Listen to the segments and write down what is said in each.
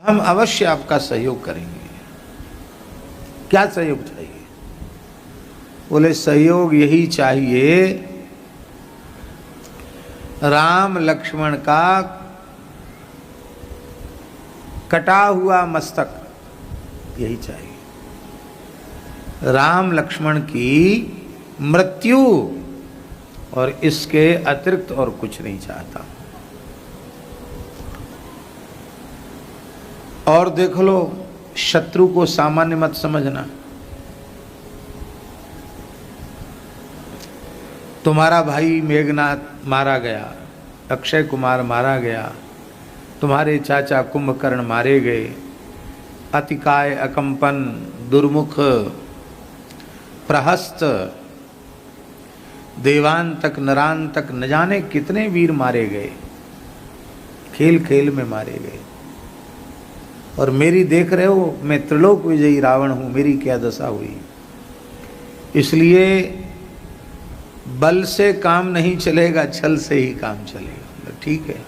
हम अवश्य आपका सहयोग करेंगे। क्या सहयोग चाहिए? बोले सहयोग यही चाहिए, राम लक्ष्मण का कटा हुआ मस्तक, यही चाहिए। राम लक्ष्मण की मृत्यु, और इसके अतिरिक्त और कुछ नहीं चाहता। और देख लो, शत्रु को सामान्य मत समझना। तुम्हारा भाई मेघनाथ मारा गया, अक्षय कुमार मारा गया, तुम्हारे चाचा कुंभकर्ण मारे गए, अतिकाय, अकंपन, दुर्मुख, प्रहस्त, देवांतक, नरांतक, न जाने कितने वीर मारे गए, खेल खेल में मारे गए। और मेरी देख रहे हो, मैं त्रिलोक विजयी रावण हूं, मेरी क्या दशा हुई। इसलिए बल से काम नहीं चलेगा, छल से ही काम चलेगा। ठीक है,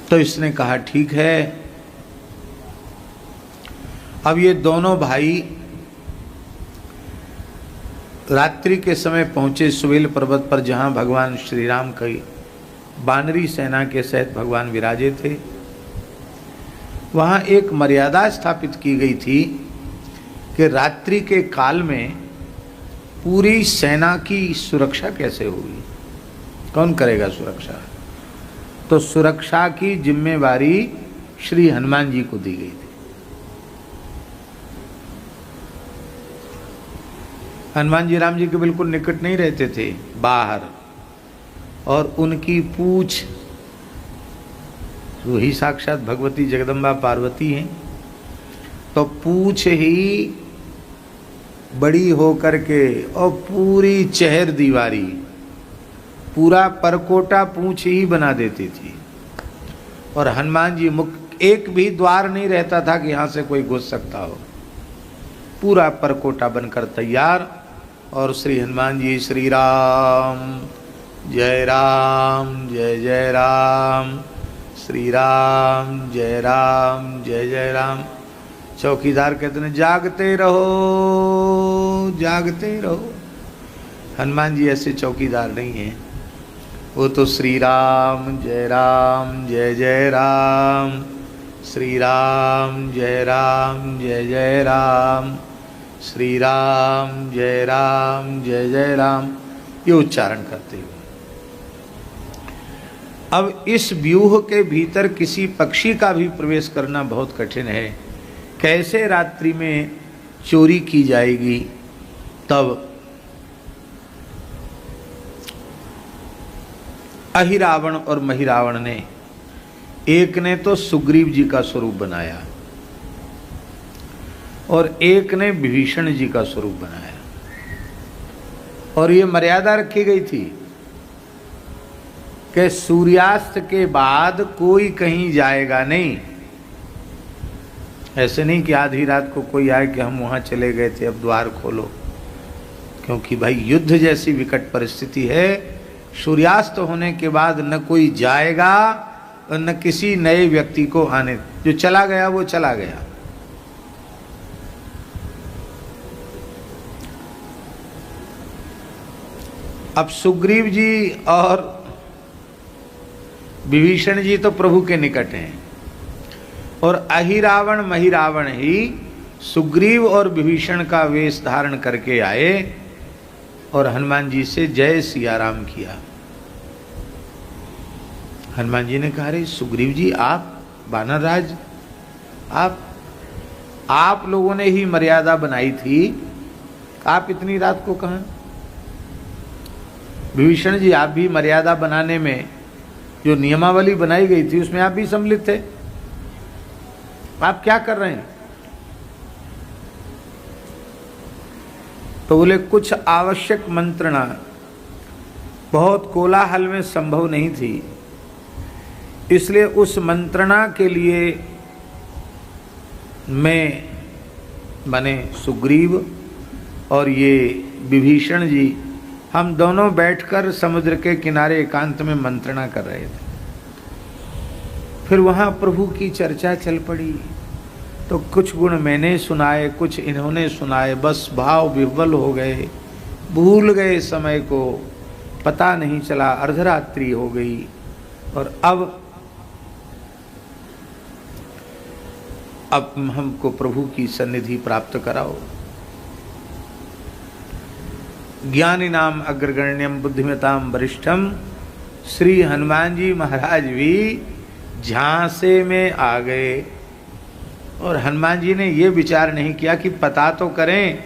तो इसने कहा ठीक है। अब ये दोनों भाई रात्रि के समय पहुंचे सुवेल पर्वत पर, जहां भगवान श्री राम की बानरी सेना के सहित भगवान विराजे थे। वहां एक मर्यादा स्थापित की गई थी कि रात्रि के काल में पूरी सेना की सुरक्षा कैसे होगी, कौन करेगा सुरक्षा। तो सुरक्षा की जिम्मेवारी श्री हनुमान जी को दी गई थी। हनुमान जी राम जी के बिल्कुल निकट नहीं रहते थे, बाहर, और उनकी पूछ वही साक्षात भगवती जगदम्बा पार्वती हैं, तो पूछ ही बड़ी होकर के और पूरी चेहर दीवारी, पूरा परकोटा पूछ ही बना देती थी। और हनुमान जी मुख, एक भी द्वार नहीं रहता था कि यहाँ से कोई घुस सकता हो, पूरा परकोटा बनकर तैयार। और श्री हनुमान जी श्री राम जय जय राम, श्री राम जय जय राम। चौकीदार कहते हैं जागते रहो, जागते रहो। हनुमान जी ऐसे चौकीदार नहीं हैं, वो तो श्री राम जय जय राम, श्री राम जय जय राम, श्री राम जय जय राम, ये उच्चारण करते हुए। अब इस व्यूह के भीतर किसी पक्षी का भी प्रवेश करना बहुत कठिन है। कैसे रात्रि में चोरी की जाएगी। तब अहिरावण और महिरावण ने, एक ने तो सुग्रीव जी का स्वरूप बनाया और एक ने विभीषण जी का स्वरूप बनाया। और ये मर्यादा रखी गई थी कि सूर्यास्त के बाद कोई कहीं जाएगा नहीं। ऐसे नहीं कि आधी रात को कोई आए कि हम वहां चले गए थे, अब द्वार खोलो। क्योंकि भाई युद्ध जैसी विकट परिस्थिति है, सूर्यास्त होने के बाद न कोई जाएगा और न किसी नए व्यक्ति को आने, जो चला गया वो चला गया। अब सुग्रीव जी और विभीषण जी तो प्रभु के निकट हैं, और अहिरावण महिरावण ही सुग्रीव और विभीषण का वेश धारण करके आए और हनुमान जी से जय सिया राम किया। हनुमान जी ने कहा, अरे सुग्रीव जी, आप वानर राज, आप लोगों ने ही मर्यादा बनाई थी, आप इतनी रात को कहां। विभीषण जी, आप भी मर्यादा बनाने में जो नियमावली बनाई गई थी उसमें आप भी सम्मिलित थे, आप क्या कर रहे हैं। तो बोले कुछ आवश्यक मंत्रणा बहुत कोलाहल में संभव नहीं थी, इसलिए उस मंत्रणा के लिए मैं माने सुग्रीव और ये विभीषण जी हम दोनों बैठकर समुद्र के किनारे एकांत में मंत्रणा कर रहे थे। फिर वहाँ प्रभु की चर्चा चल पड़ी, तो कुछ गुण मैंने सुनाए, कुछ इन्होंने सुनाए, बस भाव विह्वल हो गए, भूल गए समय को, पता नहीं चला, अर्धरात्रि हो गई। और अब हमको प्रभु की सन्निधि प्राप्त कराओ। ज्ञानी नाम अग्रगण्यम बुद्धिमताम वरिष्ठम, श्री हनुमान जी महाराज भी झांसे में आ गए। और हनुमान जी ने ये विचार नहीं किया कि पता तो करें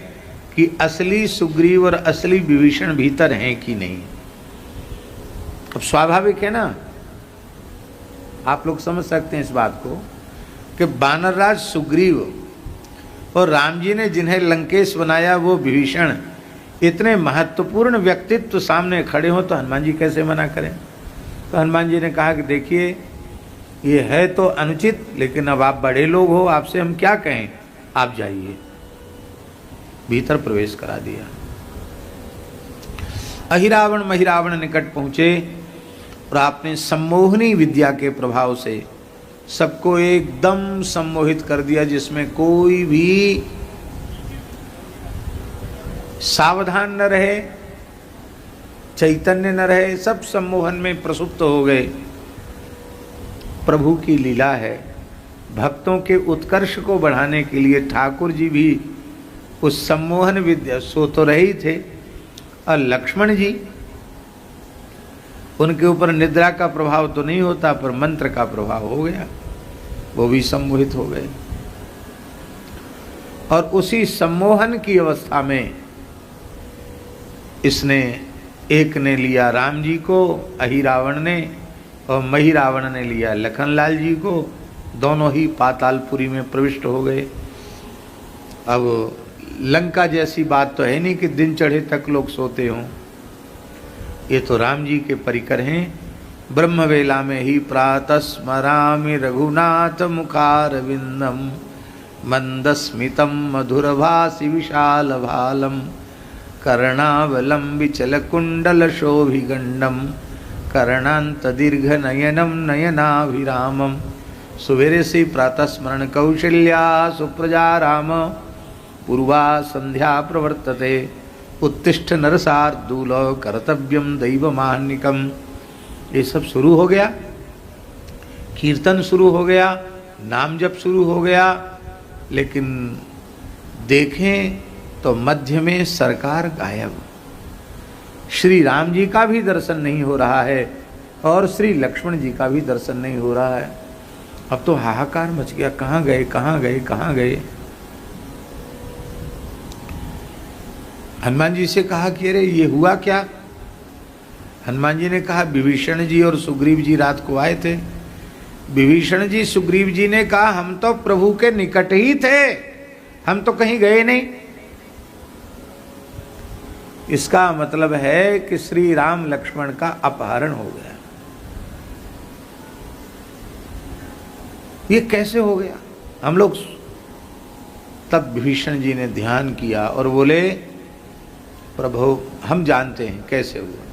कि असली सुग्रीव और असली विभीषण भीतर हैं कि नहीं। अब स्वाभाविक है ना, आप लोग समझ सकते हैं इस बात को कि वानरराज सुग्रीव और राम जी ने जिन्हें लंकेश बनाया वो विभीषण, इतने महत्वपूर्ण व्यक्तित्व सामने खड़े हों तो हनुमान जी कैसे मना करें। तो हनुमान जी ने कहा कि देखिए ये है तो अनुचित, लेकिन अब आप बड़े लोग हो, आपसे हम क्या कहें, आप जाइए। भीतर प्रवेश करा दिया। अहिरावण महिरावण निकट पहुंचे और आपने सम्मोहनी विद्या के प्रभाव से सबको एकदम सम्मोहित कर दिया, जिसमें कोई भी सावधान न रहे, चैतन्य न रहे, सब सम्मोहन में प्रसुप्त हो गए। प्रभु की लीला है। भक्तों के उत्कर्ष को बढ़ाने के लिए ठाकुर जी भी उस सम्मोहन विद्या सो तो रहे थे, और लक्ष्मण जी, उनके ऊपर निद्रा का प्रभाव तो नहीं होता पर मंत्र का प्रभाव हो गया, वो भी सम्मोहित हो गए। और उसी सम्मोहन की अवस्था में इसने, एक ने लिया राम जी को अहिरावण ने, और महिरावण ने लिया लखनलाल जी को, दोनों ही पातालपुरी में प्रविष्ट हो गए। अब लंका जैसी बात तो है नहीं कि दिन चढ़े तक लोग सोते हों, ये तो राम जी के परिकर हैं। ब्रह्म वेला में ही प्रातः स्मरामि रघुनाथ मुखारविंदम, मंदस्मितम मधुरभासि विशाल भालम, कर्णावलम विचल कुंडल शोभिगंडम, कर्णांत दीर्घ नयनम नयनाभिरामम। सुबेरे से प्रातः स्मरण कौशल्या सुप्रजा राम, पूर्वा संध्या प्रवर्तते, उत्तिष्ठ नरसार्दूल कर्तव्यम दैवमान्निकम। ये सब शुरू हो गया, कीर्तन शुरू हो गया, नाम जप शुरू हो गया, लेकिन देखें तो मध्य में सरकार गायब। श्री राम जी का भी दर्शन नहीं हो रहा है और श्री लक्ष्मण जी का भी दर्शन नहीं हो रहा है। अब तो हाहाकार मच गया, कहाँ गए कहाँ गए कहाँ गए। हनुमान जी से कहा कि अरे ये हुआ क्या। हनुमान जी ने कहा विभीषण जी और सुग्रीव जी रात को आए थे। विभीषण जी सुग्रीव जी ने कहा हम तो प्रभु के निकट ही थे, हम तो कहीं गए नहीं। इसका मतलब है कि श्री राम लक्ष्मण का अपहरण हो गया। ये कैसे हो गया। हम लोग तब विभीषण जी ने ध्यान किया और बोले प्रभु हम जानते हैं कैसे हुआ।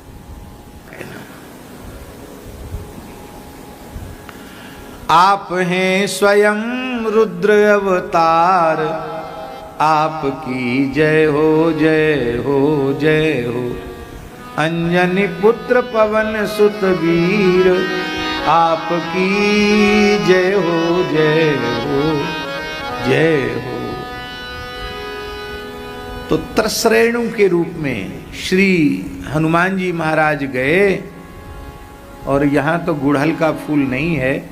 आप हैं स्वयं रुद्र अवतार, आपकी जय हो जय हो जय हो। अंजनी पुत्र पवन सुत वीर, आपकी जय हो जय हो जय हो। तो त्रसरेणु के रूप में श्री हनुमान जी महाराज गए और यहाँ तो गुड़हल का फूल नहीं है,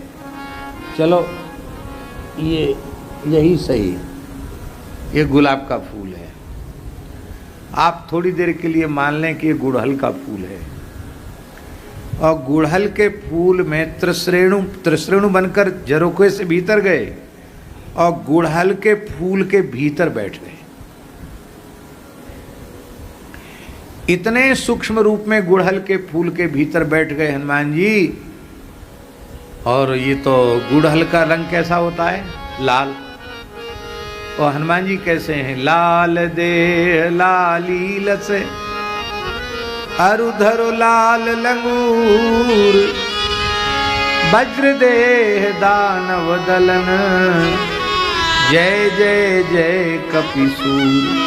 चलो ये यही सही, ये गुलाब का फूल है। आप थोड़ी देर के लिए मान लें कि ये गुड़हल का फूल है। और गुड़हल के फूल में त्रिश्रेणु बनकर झरोखे से भीतर गए और गुड़हल के फूल के भीतर बैठ गए। इतने सूक्ष्म रूप में गुड़हल के फूल के भीतर बैठ गए हनुमान जी। और ये तो गुड़हल का रंग कैसा होता है, लाल। और हनुमान जी कैसे हैं, लाल देह लाली लसे अरुधरु लाल लंगूर, वज्रदेह दानव दलन, जय जय जय कपिसूर।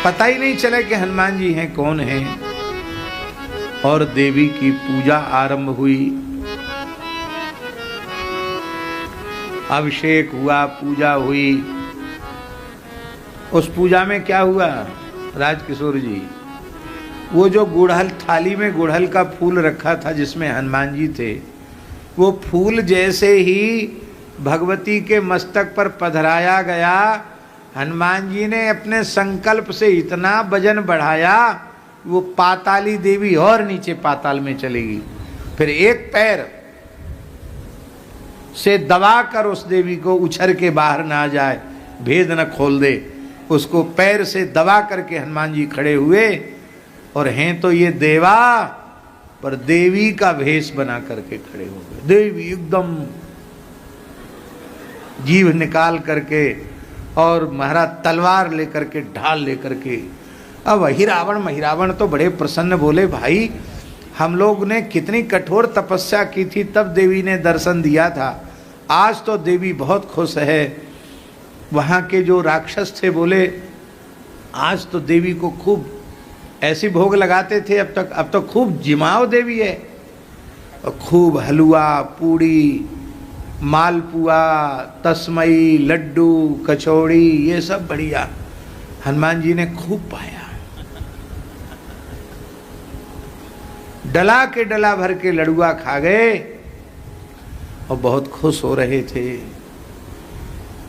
पता ही नहीं चला कि हनुमान जी हैं कौन हैं। और देवी की पूजा आरंभ हुई। अभिषेक हुआ, पूजा हुई। उस पूजा में क्या हुआ राजकिशोर जी, वो जो गुड़हल थाली में गुड़हल का फूल रखा था जिसमें हनुमान जी थे, वो फूल जैसे ही भगवती के मस्तक पर पधराया गया, हनुमान जी ने अपने संकल्प से इतना वजन बढ़ाया, वो पाताली देवी और नीचे पाताल में चलेगी। फिर एक पैर से दबाकर उस देवी को उछर के बाहर ना जाए, भेद न खोल दे, उसको पैर से दबा करके हनुमान जी खड़े हुए। और हैं तो ये देवा, पर देवी का भेष बना करके खड़े हो गए। देवी एकदम जीभ निकाल करके और महाराज तलवार लेकर के, ढाल लेकर के। अब महिरावण तो बड़े प्रसन्न, बोले भाई हम लोग ने कितनी कठोर तपस्या की थी तब देवी ने दर्शन दिया था, आज तो देवी बहुत खुश है। वहाँ के जो राक्षस थे बोले आज तो देवी को खूब ऐसी भोग लगाते थे अब तो खूब जिमाव देवी है, और खूब हलवा पूड़ी मालपुआ तस्मई लड्डू कचौड़ी ये सब बढ़िया हनुमान जी ने खूब पाया। डला के डला भर के लड़ुआ खा गए और बहुत खुश हो रहे थे।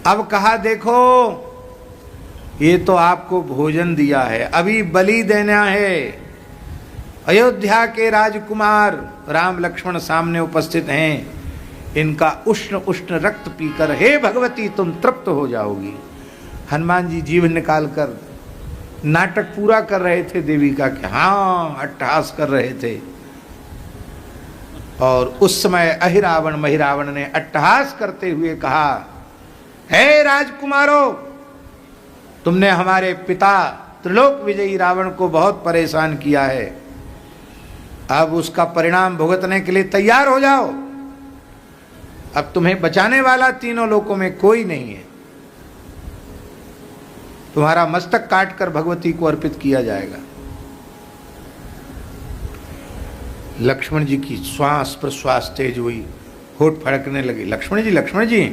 अब कहा देखो ये तो आपको भोजन दिया है, अभी बलि देना है। अयोध्या के राजकुमार राम लक्ष्मण सामने उपस्थित हैं, इनका उष्ण उष्ण रक्त पीकर हे भगवती तुम तृप्त हो जाओगी। हनुमान जी जीभ निकालकर नाटक पूरा कर रहे थे देवी का कि हाँ, अट्टहास कर रहे थे। और उस समय अहिरावण महिरावण ने अट्टहास करते हुए कहा, हे राजकुमारों, तुमने हमारे पिता त्रिलोक विजयी रावण को बहुत परेशान किया है, अब उसका परिणाम भुगतने के लिए तैयार हो जाओ। अब तुम्हें बचाने वाला तीनों लोकों में कोई नहीं है, तुम्हारा मस्तक काटकर भगवती को अर्पित किया जाएगा। लक्ष्मण जी की श्वास प्रश्वास तेज हुई, होठ फड़कने लगे। लक्ष्मण जी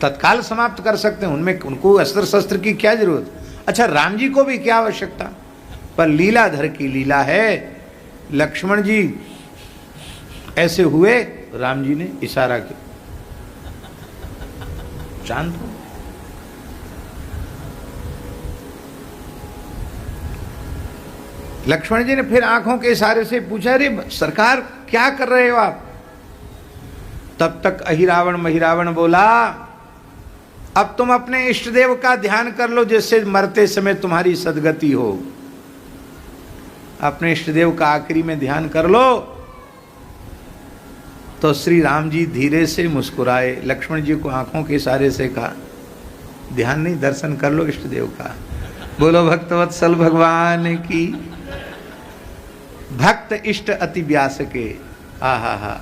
तत्काल समाप्त कर सकते हैं, उनमें उनको अस्त्र शस्त्र की क्या जरूरत। अच्छा राम जी को भी क्या आवश्यकता, पर लीलाधर की लीला है। लक्ष्मण जी ऐसे हुए, राम जी ने इशारा किया शांत हो। लक्ष्मण जी ने फिर आंखों के इशारे से पूछा, अरे सरकार क्या कर रहे हो आप। तब तक अहिरावण महिरावण बोला, अब तुम अपने इष्ट देव का ध्यान कर लो जिससे मरते समय तुम्हारी सदगति हो। अपने इष्ट देव का आखिरी में ध्यान कर लो। तो श्री राम जी धीरे से मुस्कुराए, लक्ष्मण जी को आंखों के इशारे से कहा, ध्यान नहीं दर्शन कर लो इष्ट देव का। बोलो भक्तवत्सल भगवान की। भक्त इष्ट अति व्यास के। आहा,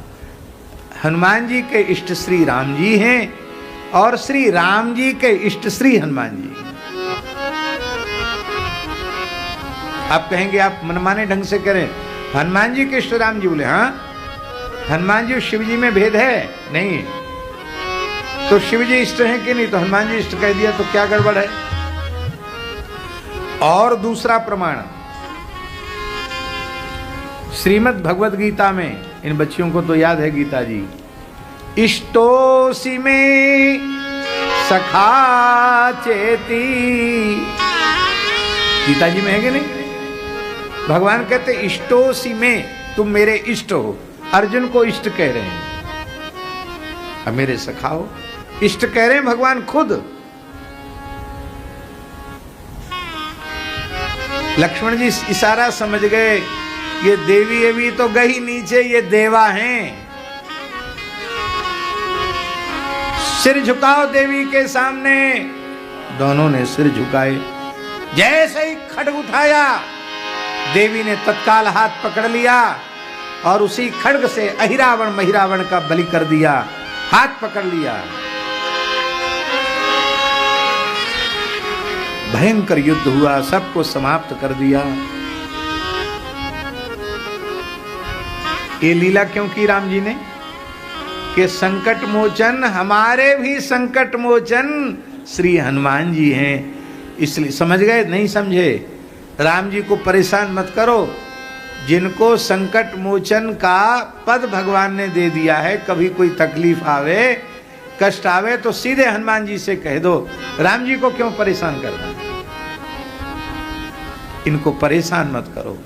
हनुमान जी के इष्ट श्री राम जी हैं और श्री राम जी के इष्ट श्री हनुमान जी। आप कहेंगे आप मनमाने ढंग से करें, हनुमान जी के इष्ट राम जी। बोले हाँ, हनुमान जी शिव जी में भेद है नहीं, तो शिव जी इष्ट हैं कि नहीं, तो हनुमान जी इष्ट कह दिया तो क्या गड़बड़ है। और दूसरा प्रमाण श्रीमद् भगवद गीता में, इन बच्चियों को तो याद है गीता जी, इष्टोसी में सखा चेती। गीता जी में है कि नहीं। भगवान कहते इष्टोसी में, तुम मेरे इष्ट हो। अर्जुन को इष्ट कह रहे हैं, अब मेरे सखा हो। इष्ट कह रहे हैं भगवान खुद। लक्ष्मण जी इशारा समझ गए, ये देवी अभी तो गई नीचे, ये देवा हैं। सिर झुकाओ देवी के सामने। दोनों ने सिर झुकाए। जैसे ही खड्ग उठाया, देवी ने तत्काल हाथ पकड़ लिया और उसी खड्ग से अहिरावण महिरावण का बलि कर दिया। हाथ पकड़ लिया। भयंकर युद्ध हुआ, सबको समाप्त कर दिया। ये लीला क्यों की राम जी ने? कि संकट मोचन, हमारे भी संकट मोचन श्री हनुमान जी हैं। इसलिए समझ गए? नहीं समझे? राम जी को परेशान मत करो। जिनको संकट मोचन का पद भगवान ने दे दिया है, कभी कोई तकलीफ आवे, कष्ट आवे तो सीधे हनुमान जी से कह दो। राम जी को क्यों परेशान करना? इनको परेशान मत करो,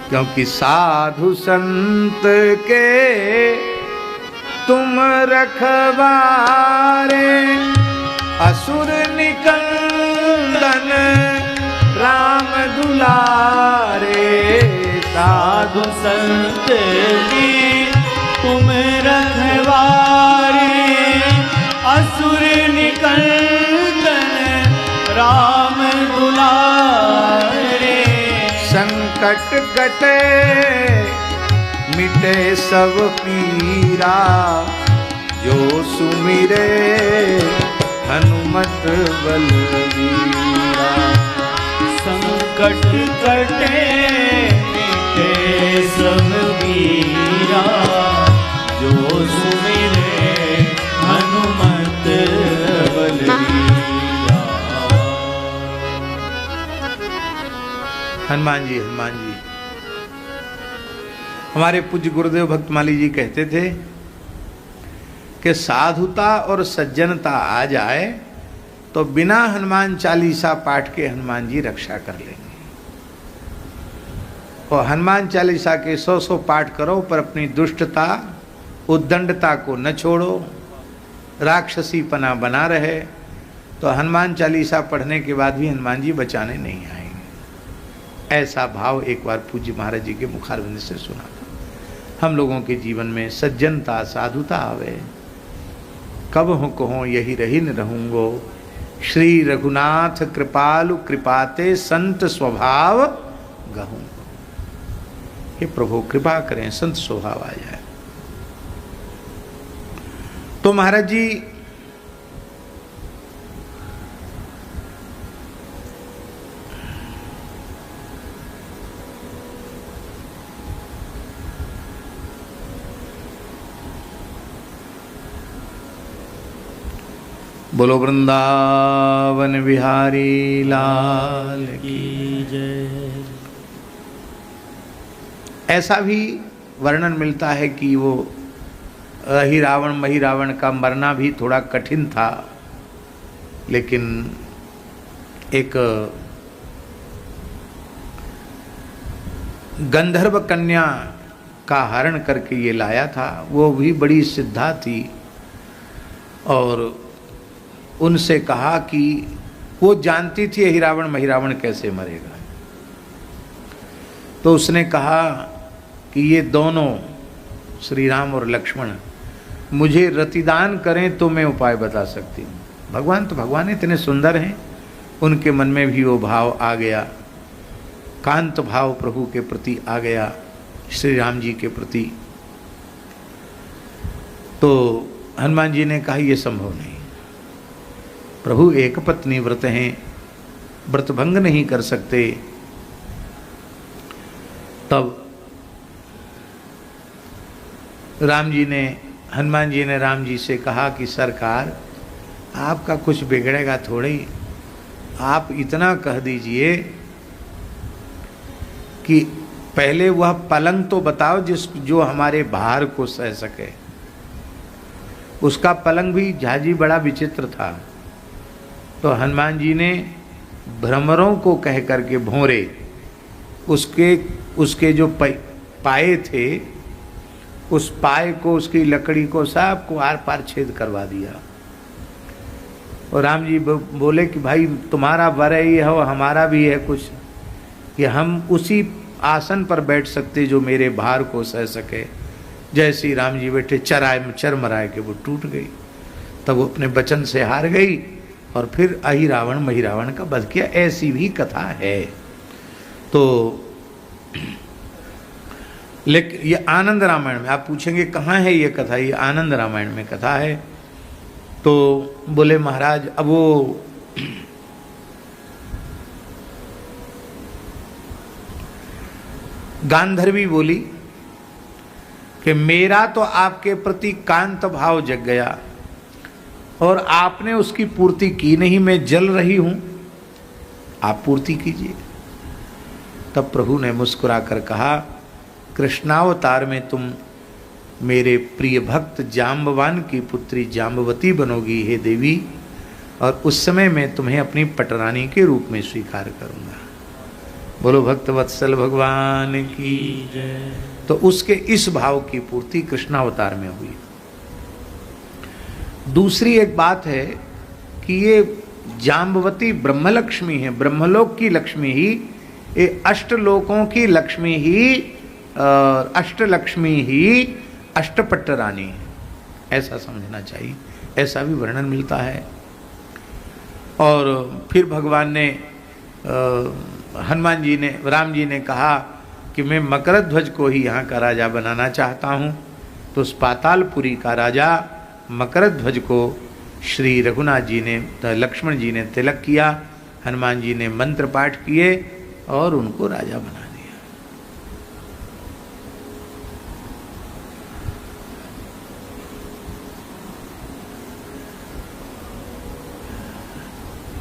क्योंकि साधु संत के तुम रखवारे, असुर निकंदन राम दुलारे। साधु संत की तुम रखवारे, असुर निकंदन राम दुलारे। संकट कटे मिटे सब पीरा, जो सुमिरे हनुमत बलवीरा। संकट कटे मिटे सब पीरा, जो सुमिरे हनुमत बलवीरा। हनुमान जी, हनुमान जी। हमारे पूज्य गुरुदेव भक्तमाली जी कहते थे कि साधुता और सज्जनता आ जाए तो बिना हनुमान चालीसा पाठ के हनुमान जी रक्षा कर लेंगे। और हनुमान चालीसा के 100 पाठ करो, पर अपनी दुष्टता उद्दंडता को न छोड़ो, राक्षसी पना बना रहे, तो हनुमान चालीसा पढ़ने के बाद भी हनुमान जी बचाने नहीं आएंगे। ऐसा भाव एक बार पूज्य महाराज जी के मुखारविंद से सुना था। हम लोगों के जीवन में सज्जनता साधुता आवे, कब हो कहो यही रही न रहूंगो। श्री रघुनाथ कृपालु कृपाते संत स्वभाव गहूं। हे प्रभु कृपा करें, संत स्वभाव आ जाए। तो महाराज जी बोलो वृंदावन बिहारी लाल की जय। ऐसा भी वर्णन मिलता है कि वो अहिरावण महिरावण का मरना भी थोड़ा कठिन था, लेकिन एक गंधर्व कन्या का हरण करके ये लाया था। वो भी बड़ी सिद्धा थी और उनसे कहा कि वो जानती थी अहिरावण महिरावण कैसे मरेगा। तो उसने कहा कि ये दोनों श्री राम और लक्ष्मण मुझे रतिदान करें तो मैं उपाय बता सकती हूँ। भगवान तो भगवान इतने सुंदर हैं, उनके मन में भी वो भाव आ गया, कांत भाव प्रभु के प्रति आ गया, श्री राम जी के प्रति। तो हनुमान जी ने कहा ये संभव नहीं, प्रभु एक पत्नी व्रत हैं, व्रत भंग नहीं कर सकते। तब हनुमान जी ने राम जी से कहा कि सरकार आपका कुछ बिगड़ेगा थोड़ी, आप इतना कह दीजिए कि पहले वह पलंग तो बताओ जो हमारे भार को सह सके। उसका पलंग भी झाजी बड़ा विचित्र था। तो हनुमान जी ने भ्रमरों को कह करके भोरे उसके जो पाए थे, उस पाए को, उसकी लकड़ी को सबको आर पार छेद करवा दिया। और राम जी बोले कि भाई तुम्हारा वर है हो, हमारा भी है कुछ, कि हम उसी आसन पर बैठ सकते जो मेरे भार को सह सके। जैसे ही राम जी बैठे चरमराए के वो टूट गई। तब वो अपने वचन से हार गई और फिर अहिरावण महिरावण का वध किया। ऐसी भी कथा है। तो लेकिन ये आनंद रामायण में, आप पूछेंगे कहाँ है ये कथा, ये आनंद रामायण में कथा है। तो बोले महाराज अब वो गांधर्वी बोली कि मेरा तो आपके प्रति कांत भाव जग गया और आपने उसकी पूर्ति की नहीं, मैं जल रही हूं, आप पूर्ति कीजिए। तब प्रभु ने मुस्कुरा कर कहा, कृष्णावतार में तुम मेरे प्रिय भक्त जाम्बवान की पुत्री जाम्बवती बनोगी हे देवी, और उस समय मैं तुम्हें अपनी पटरानी के रूप में स्वीकार करूंगा। बोलो भक्त वत्सल भगवान की जय। तो उसके इस भाव की पूर्ति कृष्णावतार में हुई। दूसरी एक बात है कि ये जाम्बवती ब्रह्मलक्ष्मी है, ब्रह्मलोक की लक्ष्मी ही, ये अष्टलोकों की लक्ष्मी ही, अष्टलक्ष्मी ही अष्टपट्टरानी है, ऐसा समझना चाहिए। ऐसा भी वर्णन मिलता है। और फिर भगवान ने हनुमान जी ने, राम जी ने कहा कि मैं मकरध्वज को ही यहाँ का राजा बनाना चाहता हूँ। तो उस पातालपुरी का राजा मकरध्वज को श्री रघुनाथ जी ने, लक्ष्मण जी ने तिलक किया, हनुमान जी ने मंत्र पाठ किए और उनको राजा बना दिया।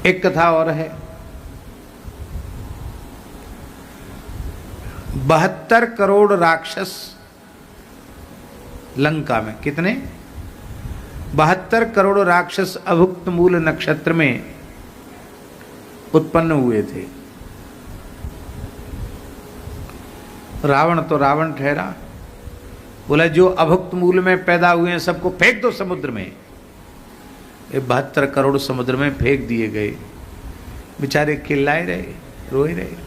एक कथा और है। 72 करोड़ राक्षस लंका में, कितने? 72 करोड़ राक्षस अभुक्त मूल नक्षत्र में उत्पन्न हुए थे। रावण तो रावण ठहरा, बोला जो अभुक्त मूल में पैदा हुए हैं सबको फेंक दो समुद्र में। ये 72 करोड़ समुद्र में फेंक दिए गए। बेचारे चिल्लाए रहे, रोए रहे।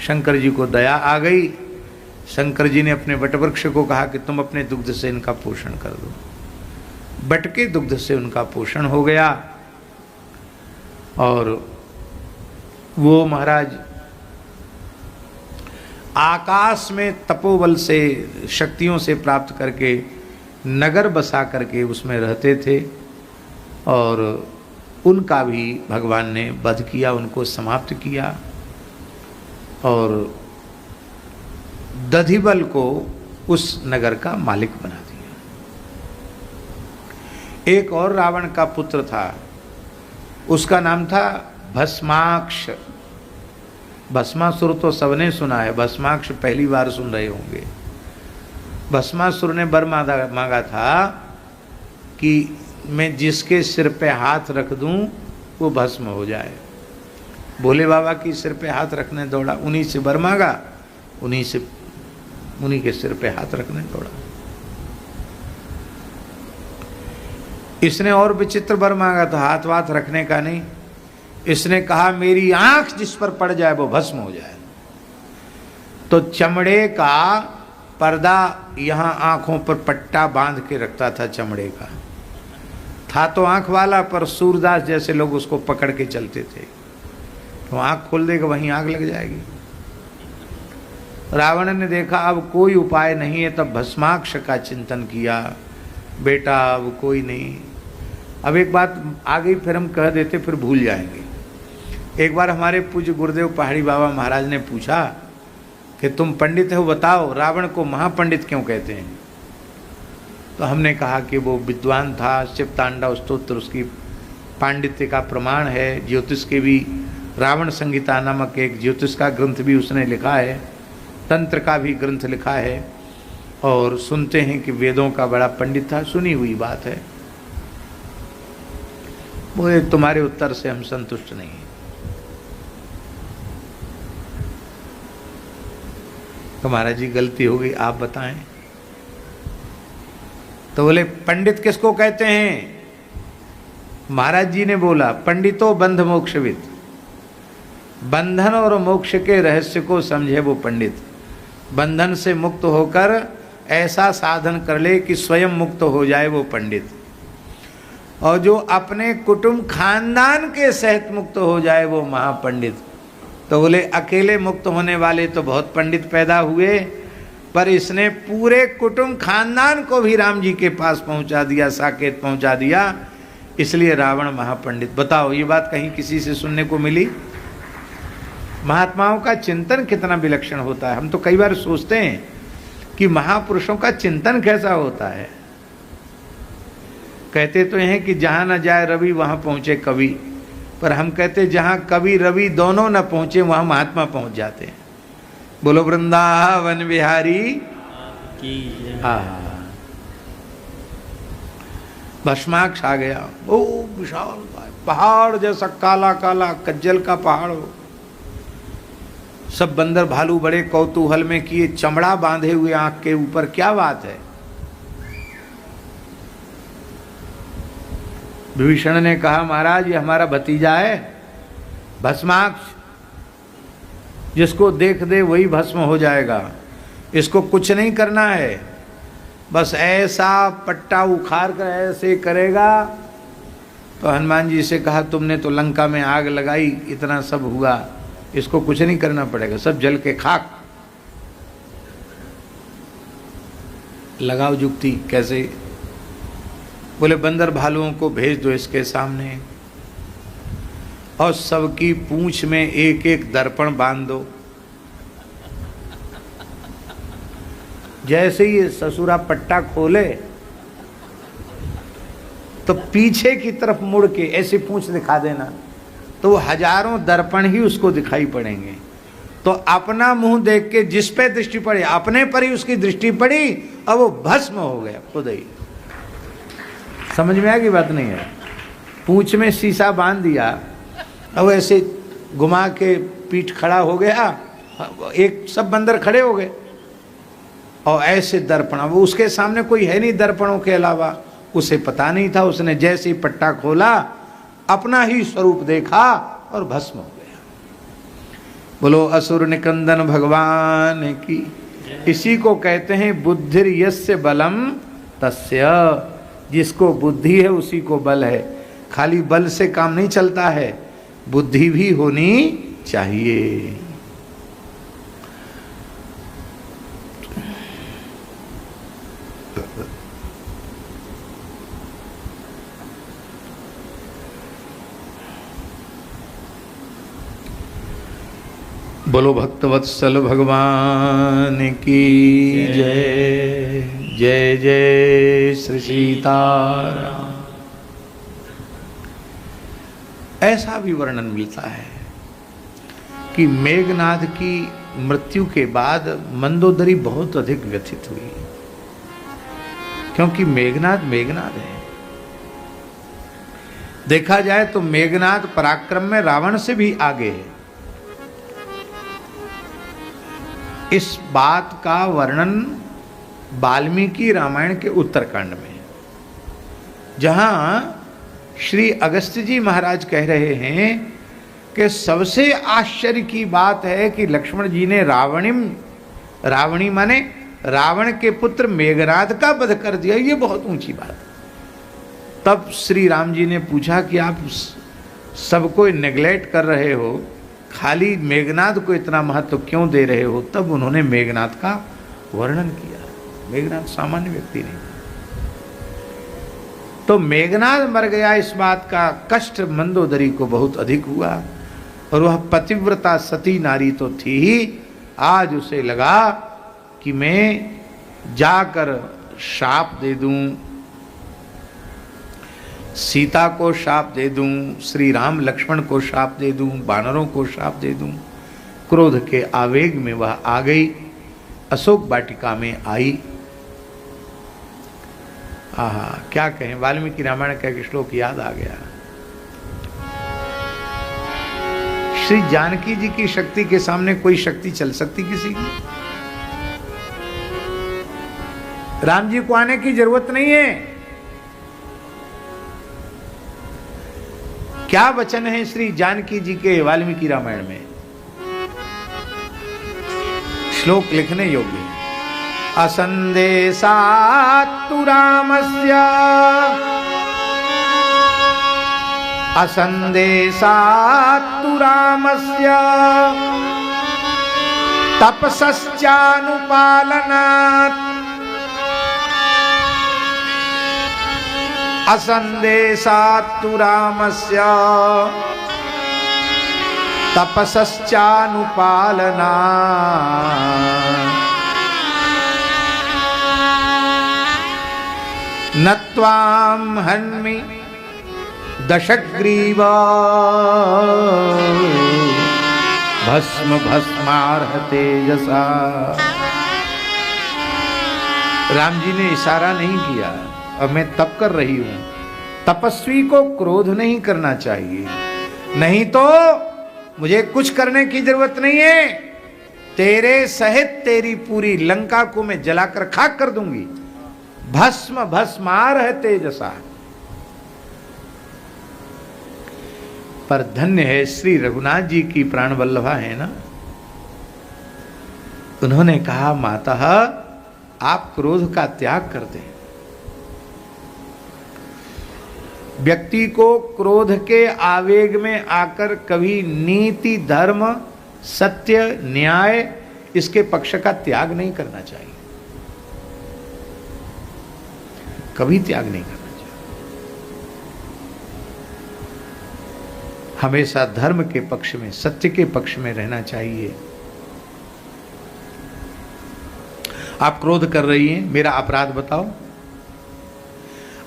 शंकर जी को दया आ गई। शंकर जी ने अपने वटवृक्ष को कहा कि तुम अपने दुग्ध से इनका पोषण कर दो। बट के दुग्ध से उनका पोषण हो गया और वो महाराज आकाश में तपोबल से, शक्तियों से प्राप्त करके नगर बसा करके उसमें रहते थे और उनका भी भगवान ने वध किया, उनको समाप्त किया और दधिबल को उस नगर का मालिक बना दिया। एक और रावण का पुत्र था, उसका नाम था भस्माक्ष। भस्मासुर तो सबने सुना है, भस्माक्ष पहली बार सुन रहे होंगे। भस्मासुर ने वर मांगा था कि मैं जिसके सिर पे हाथ रख दूं वो भस्म हो जाए। भोले बाबा की सिर पे हाथ रखने दौड़ा, उन्हीं से वर मांगा, उन्हीं के सिर पे हाथ रखने दौड़ा। इसने और विचित्र वर मांगा था, हाथ वाथ रखने का नहीं। इसने कहा मेरी आंख जिस पर पड़ जाए वो भस्म हो जाए। तो चमड़े का पर्दा यहाँ आंखों पर पट्टा बांध के रखता था, चमड़े का था तो आंख वाला, पर सूरदास जैसे लोग उसको पकड़ के चलते थे। तो आंख खोल देगा वहीं आग लग जाएगी। रावण ने देखा अब कोई उपाय नहीं है, तब भस्माक्ष का चिंतन किया, बेटा अब कोई नहीं। अब एक बात आ गई, फिर हम कह देते फिर भूल जाएंगे। एक बार हमारे पूज्य गुरुदेव पहाड़ी बाबा महाराज ने पूछा कि तुम पंडित हो, बताओ रावण को महापंडित क्यों कहते हैं? तो हमने कहा कि वो विद्वान था, शिव तांडव स्तोत्र उसकी पांडित्य का प्रमाण है। ज्योतिष के भी रावण संहिता नामक एक ज्योतिष का ग्रंथ भी उसने लिखा है, तंत्र का भी ग्रंथ लिखा है, और सुनते हैं कि वेदों का बड़ा पंडित था। सुनी हुई बात है। वो तुम्हारे उत्तर से हम संतुष्ट नहीं हैं। तो महाराज जी गलती हो गई, आप बताएं। तो बोले पंडित किसको कहते हैं? महाराज जी ने बोला पंडितो बंध मोक्षविद, बंधन और मोक्ष के रहस्य को समझे वो पंडित। बंधन से मुक्त होकर ऐसा साधन कर ले कि स्वयं मुक्त हो जाए वो पंडित। और जो अपने कुटुंब खानदान के सहित मुक्त हो जाए वो महापंडित। तो बोले अकेले मुक्त होने वाले तो बहुत पंडित पैदा हुए, पर इसने पूरे कुटुंब खानदान को भी राम जी के पास पहुंचा दिया, साकेत पहुंचा दिया, इसलिए रावण महापंडित। बताओ ये बात कहीं किसी से सुनने को मिली? महात्माओं का चिंतन कितना विलक्षण होता है। हम तो कई बार सोचते हैं कि महापुरुषों का चिंतन कैसा होता है। कहते तो हैं कि जहां न जाए रवि वहां पहुंचे कवि, पर हम कहते जहां कवि रवि दोनों न पहुंचे वहां महात्मा पहुंच जाते हैं। बोलो वृंदावन बिहारी की जय। भस्माक्ष आ गया, वो विशाल पहाड़ जैसा काला काला कज्जल का पहाड़ हो। सब बंदर भालू बड़े कौतूहल में किए, चमड़ा बांधे हुए आंख के ऊपर, क्या बात है। विभीषण ने कहा महाराज ये हमारा भतीजा है भस्माक्ष, जिसको देख दे वही भस्म हो जाएगा, इसको कुछ नहीं करना है, बस ऐसा पट्टा उखाड़ कर ऐसे करेगा। तो हनुमान जी से कहा तुमने तो लंका में आग लगाई, इतना सब हुआ, इसको कुछ नहीं करना पड़ेगा, सब जल के खाक। लगाओ जुक्ति कैसे? बोले बंदर भालुओं को भेज दो इसके सामने और सबकी पूंछ में एक एक दर्पण बांध दो। जैसे ही ससुरा पट्टा खोले तो पीछे की तरफ मुड़ के ऐसे पूंछ दिखा देना, तो वो हजारों दर्पण ही उसको दिखाई पड़ेंगे। तो अपना मुंह देख के जिस पे दृष्टि पड़ी, अपने पर ही उसकी दृष्टि पड़ी और वो भस्म हो गया खुद ही। समझ में आ गई बात? नहीं है। पूंछ में शीशा बांध दिया, अब ऐसे घुमा के पीठ खड़ा हो गया, एक सब बंदर खड़े हो गए और ऐसे दर्पण, वो उसके सामने कोई है नहीं दर्पणों के अलावा, उसे पता नहीं था। उसने जैसे ही पट्टा खोला अपना ही स्वरूप देखा और भस्म हो गया। बोलो असुर निकंदन भगवान की। इसी को कहते हैं बुद्धिर यस्य बलम तस्य, जिसको बुद्धि है उसी को बल है। खाली बल से काम नहीं चलता है, बुद्धि भी होनी चाहिए। बोलो भक्तवत्सल भगवान की जय। जय जय श्री सीताराम। ऐसा भी वर्णन मिलता है कि मेघनाद की मृत्यु के बाद मंदोदरी बहुत अधिक व्यथित हुई, क्योंकि मेघनाद मेघनाद है। देखा जाए तो मेघनाद पराक्रम में रावण से भी आगे है। इस बात का वर्णन वाल्मीकि रामायण के उत्तरकांड में, जहां श्री अगस्त्य जी महाराज कह रहे हैं कि सबसे आश्चर्य की बात है कि लक्ष्मण जी ने रावणी माने रावण के पुत्र मेघनाद का वध कर दिया। ये बहुत ऊंची बात। तब श्री राम जी ने पूछा कि आप सबको नेग्लेक्ट कर रहे हो, खाली मेघनाद को इतना महत्व क्यों दे रहे हो? तब उन्होंने मेघनाद का वर्णन किया। मेघनाद सामान्य व्यक्ति नहीं। तो मेघनाद मर गया, इस बात का कष्ट मंदोदरी को बहुत अधिक हुआ, और वह पतिव्रता सती नारी तो थी ही। आज उसे लगा कि मैं जाकर शाप दे दूं, सीता को शाप दे दूं, श्री राम लक्ष्मण को शाप दे दूं, वानरों को शाप दे दूं। क्रोध के आवेग में वह आ गई, अशोक वाटिका में आई। आहा, क्या कहें, वाल्मीकि रामायण का एक श्लोक याद आ गया। श्री जानकी जी की शक्ति के सामने कोई शक्ति चल सकती किसी की? राम जी को आने की जरूरत नहीं है। क्या वचन है श्री जानकी जी के वाल्मीकि रामायण में? श्लोक लिखने योग्य है। असंदेशात्तु रामस्य असंदेशात्तु रामस्य तपसश्चानुपालनात् असंदेशात्तु रामस्य तपसश्चानुपालनात् न त्वां हन्मि दशग्रीवा भस्म भस्मार्ह तेजसा। राम जी ने इशारा नहीं किया, अब मैं तप कर रही हूं। तपस्वी को क्रोध नहीं करना चाहिए, नहीं तो मुझे कुछ करने की जरूरत नहीं है, तेरे सहित तेरी पूरी लंका को मैं जलाकर खाक कर दूंगी। भस्म भस्मार्ह तेजसा। पर धन्य है श्री रघुनाथ जी की प्राण वल्लभा है ना, उन्होंने कहा माता आप क्रोध का त्याग कर दें। व्यक्ति को क्रोध के आवेग में आकर कभी नीति धर्म सत्य न्याय इसके पक्ष का त्याग नहीं करना चाहिए, कभी त्याग नहीं करना चाहिए। हमेशा धर्म के पक्ष में सत्य के पक्ष में रहना चाहिए। आप क्रोध कर रही हैं, मेरा अपराध बताओ।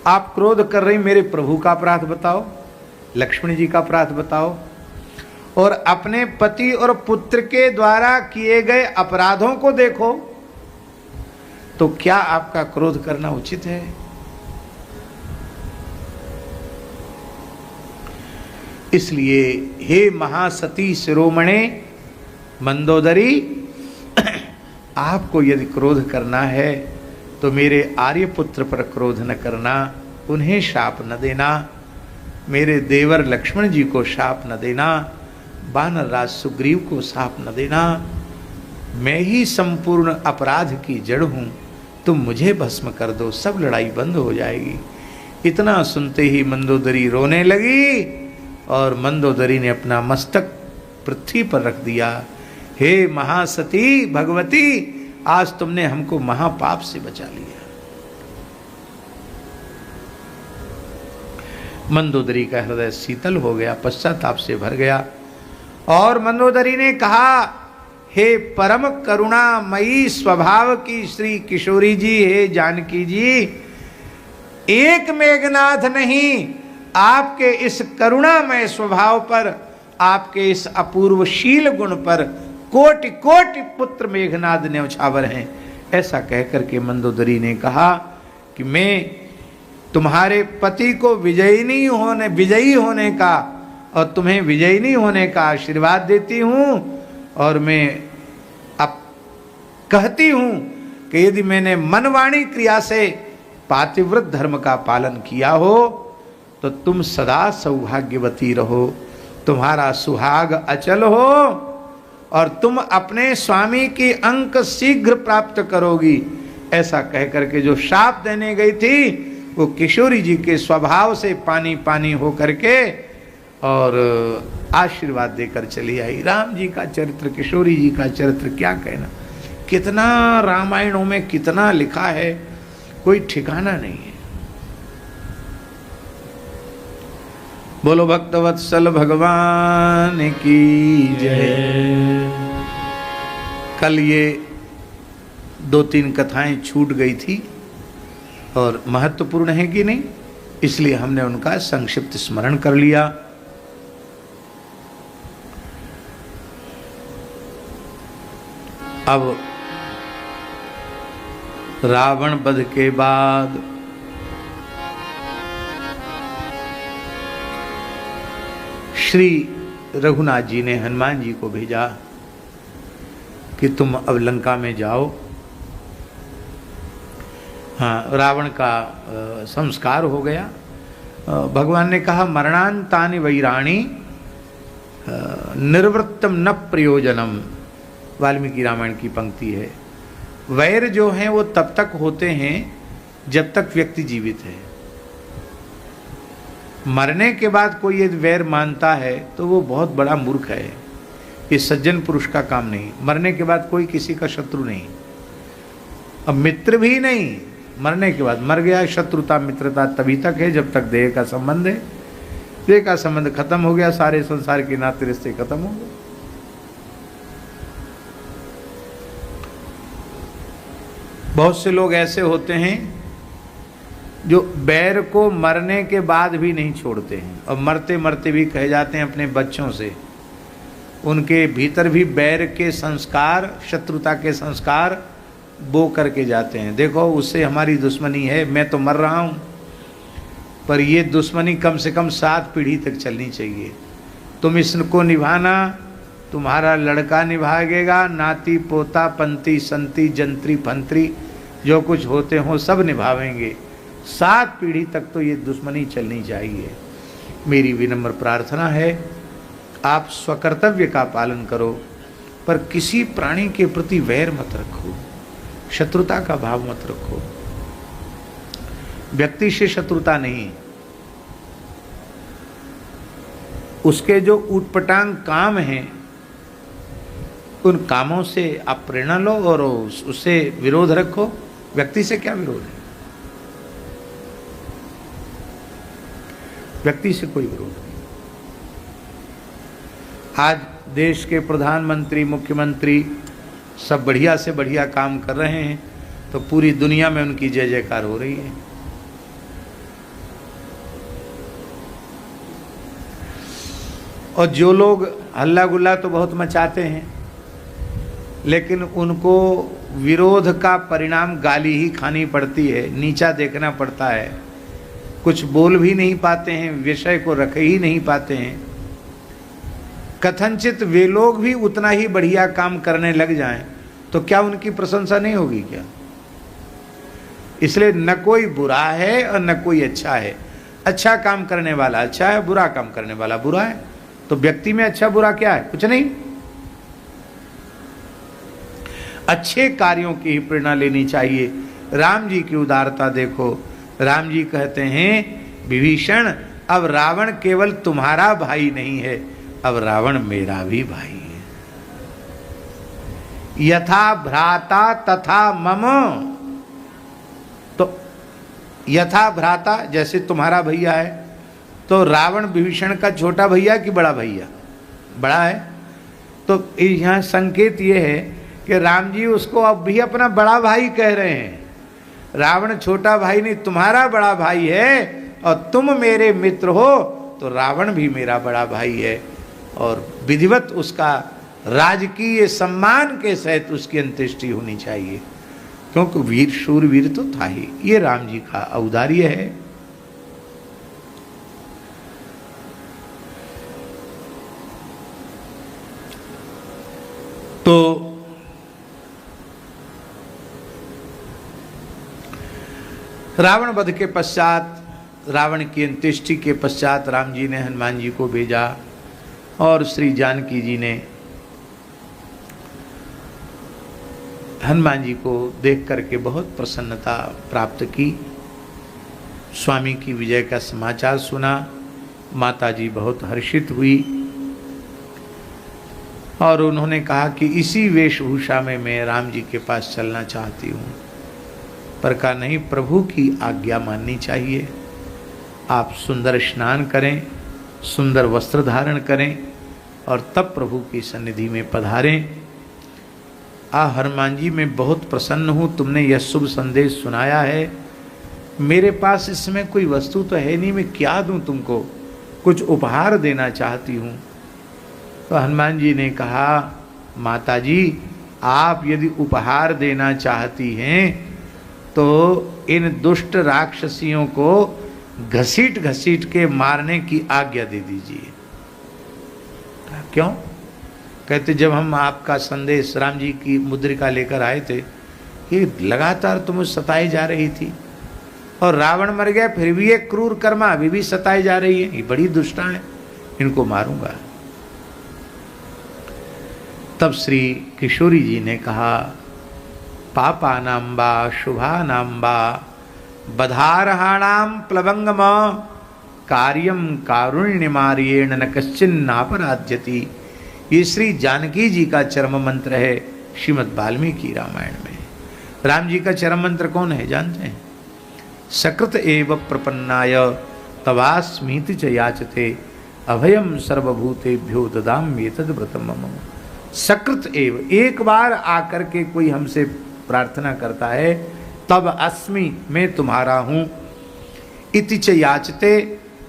आप क्रोध कर रही, मेरे प्रभु का अपराध बताओ, लक्ष्मण जी का अपराध बताओ, और अपने पति और पुत्र के द्वारा किए गए अपराधों को देखो, तो क्या आपका क्रोध करना उचित है? इसलिए हे महासती शिरोमणे मंदोदरी, आपको यदि क्रोध करना है तो मेरे आर्यपुत्र पर क्रोध न करना, उन्हें शाप न देना, मेरे देवर लक्ष्मण जी को शाप न देना, वानर राज सुग्रीव को शाप न देना। मैं ही संपूर्ण अपराध की जड़ हूँ, तुम मुझे भस्म कर दो, सब लड़ाई बंद हो जाएगी। इतना सुनते ही मंदोदरी रोने लगी और मंदोदरी ने अपना मस्तक पृथ्वी पर रख दिया। हे महासती भगवती, आज तुमने हमको महापाप से बचा लिया। मंदोदरी का हृदय शीतल हो गया, पश्चाताप से भर गया, और मंदोदरी ने कहा हे परम करुणामयी स्वभाव की श्री किशोरी जी, हे जानकी जी, एक मेघनाथ नहीं, आपके इस करुणामय स्वभाव पर, आपके इस अपूर्व शील गुण पर कोटि कोटि पुत्र मेघनाद न्यौछावर हैं। ऐसा कहकर के मंदोदरी ने कहा कि मैं तुम्हारे पति को विजयी होने का और तुम्हें विजयी होने का आशीर्वाद देती हूँ, और मैं अब कहती हूँ कि यदि मैंने मनवाणी क्रिया से पातिव्रत धर्म का पालन किया हो तो तुम सदा सौभाग्यवती रहो, तुम्हारा सुहाग अचल हो और तुम अपने स्वामी की अंक शीघ्र प्राप्त करोगी। ऐसा कहकर के जो शाप देने गई थी वो किशोरी जी के स्वभाव से पानी पानी हो करके और आशीर्वाद देकर चली आई। राम जी का चरित्र, किशोरी जी का चरित्र क्या कहना, कितना रामायणों में कितना लिखा है, कोई ठिकाना नहीं है। बोलो भक्तवत्सल भगवान की जय। कल ये 2-3 कथाएं छूट गई थी और महत्वपूर्ण है कि नहीं, इसलिए हमने उनका संक्षिप्त स्मरण कर लिया। अब रावण वध के बाद श्री रघुनाथ जी ने हनुमान जी को भेजा कि तुम अब लंका में जाओ। हाँ, रावण का संस्कार हो गया। भगवान ने कहा मरणांतानि वैराणी निर्वृत्तम न प्रयोजनम, वाल्मीकि रामायण की पंक्ति है। वैर जो हैं वो तब तक होते हैं जब तक व्यक्ति जीवित है। मरने के बाद कोई यदि वैर मानता है तो वो बहुत बड़ा मूर्ख है। ये सज्जन पुरुष का काम नहीं। मरने के बाद कोई किसी का शत्रु नहीं, अब मित्र भी नहीं। मरने के बाद मर गया, शत्रुता मित्रता तभी तक है जब तक देह का संबंध है। देह का संबंध खत्म हो गया, सारे संसार के नाते रिश्ते खत्म हो गए। बहुत से लोग ऐसे होते हैं जो बैर को मरने के बाद भी नहीं छोड़ते हैं, और मरते मरते भी कहे जाते हैं अपने बच्चों से। उनके भीतर भी बैर के संस्कार, शत्रुता के संस्कार बो करके जाते हैं। देखो उससे हमारी दुश्मनी है, मैं तो मर रहा हूँ, पर ये दुश्मनी कम से कम 7 पीढ़ी तक चलनी चाहिए। तुम इसको निभाना, तुम्हारा लड़का निभाएगा, नाती पोता पंती संती जंत्री फंत्री जो कुछ होते हो सब निभावेंगे। 7 पीढ़ी तक तो ये दुश्मनी चलनी चाहिए। मेरी विनम्र प्रार्थना है आप स्वकर्तव्य का पालन करो, पर किसी प्राणी के प्रति वैर मत रखो, शत्रुता का भाव मत रखो। व्यक्ति से शत्रुता नहीं, उसके जो ऊटपटांग काम हैं उन कामों से आप प्रेरणा लो और उससे विरोध रखो। व्यक्ति से क्या विरोध है? व्यक्ति से कोई विरोध नहीं। आज देश के प्रधानमंत्री, मुख्यमंत्री सब बढ़िया से बढ़िया काम कर रहे हैं, तो पूरी दुनिया में उनकी जय जयकार हो रही है। और जो लोग हल्ला गुल्ला तो बहुत मचाते हैं, लेकिन उनको विरोध का परिणाम गाली ही खानी पड़ती है, नीचा देखना पड़ता है, कुछ बोल भी नहीं पाते हैं, विषय को रख ही नहीं पाते हैं। कथनचित वे लोग भी उतना ही बढ़िया काम करने लग जाएं तो क्या उनकी प्रशंसा नहीं होगी क्या? इसलिए न कोई बुरा है और न कोई अच्छा है। अच्छा काम करने वाला अच्छा है, बुरा काम करने वाला बुरा है। तो व्यक्ति में अच्छा बुरा क्या है? कुछ नहीं। अच्छे कार्यों की ही प्रेरणा लेनी चाहिए। राम जी की उदारता देखो। राम जी कहते हैं विभीषण, अब रावण केवल तुम्हारा भाई नहीं है, अब रावण मेरा भी भाई है। यथा भ्राता तथा मम, तो यथा भ्राता जैसे तुम्हारा भैया है, तो रावण विभीषण का छोटा भैया कि बड़ा भैया? बड़ा है। तो यहाँ संकेत ये है कि राम जी उसको अब भी अपना बड़ा भाई कह रहे हैं। रावण छोटा भाई नहीं, तुम्हारा बड़ा भाई है, और तुम मेरे मित्र हो, तो रावण भी मेरा बड़ा भाई है। और विधिवत उसका राजकीय सम्मान के सहित उसकी अंत्येष्टि होनी चाहिए, क्योंकि वीर शूरवीर तो था ही। ये राम जी का औदार्य है। तो रावण वध के पश्चात, रावण की अंत्येष्टि के पश्चात राम जी ने हनुमान जी को भेजा, और श्री जानकी जी ने हनुमान जी को देख करके बहुत प्रसन्नता प्राप्त की। स्वामी की विजय का समाचार सुना, माता जी बहुत हर्षित हुई और उन्होंने कहा कि इसी वेशभूषा में मैं राम जी के पास चलना चाहती हूँ। पर कहा नहीं, प्रभु की आज्ञा माननी चाहिए। आप सुंदर स्नान करें, सुंदर वस्त्र धारण करें और तब प्रभु की सन्निधि में पधारें। हनुमान जी मैं बहुत प्रसन्न हूँ, तुमने यह शुभ संदेश सुनाया है। मेरे पास इस समय कोई वस्तु तो है नहीं, मैं क्या दूँ तुमको? कुछ उपहार देना चाहती हूँ। तो हनुमान जी ने कहा, माता जी आप यदि उपहार देना चाहती हैं तो इन दुष्ट राक्षसियों को घसीट घसीट के मारने की आज्ञा दे दीजिए। क्यों? कहते जब हम आपका संदेश राम जी की मुद्रिका लेकर आए थे, ये लगातार तुम सताई जा रही थी, और रावण मर गया फिर भी एक क्रूर कर्मा अभी भी सताई जा रही है, ये बड़ी दुष्टा है, इनको मारूंगा। तब श्री किशोरी जी ने कहा, पापा नाम बा शुभा नाम बा बधारहाणाम प्लवंगम कार्यम कारुण्यमार्येण न कश्चिन्नापराध्यति। ये श्री जानकी जी का चरम मंत्र है श्रीमद् वाल्मीकि रामायण में। राम जी का चरम मंत्र कौन है जानते हैं? सकृत एव प्रपन्नाय तवास्मीति च याचते अभयम सर्वभूतेभ्यो ददाम्येतद् व्रतम् मम। सकृत एव, एक बार आकर के कोई हमसे प्रार्थना करता है तब अस्मि, मैं तुम्हारा हूं, इति च याचते,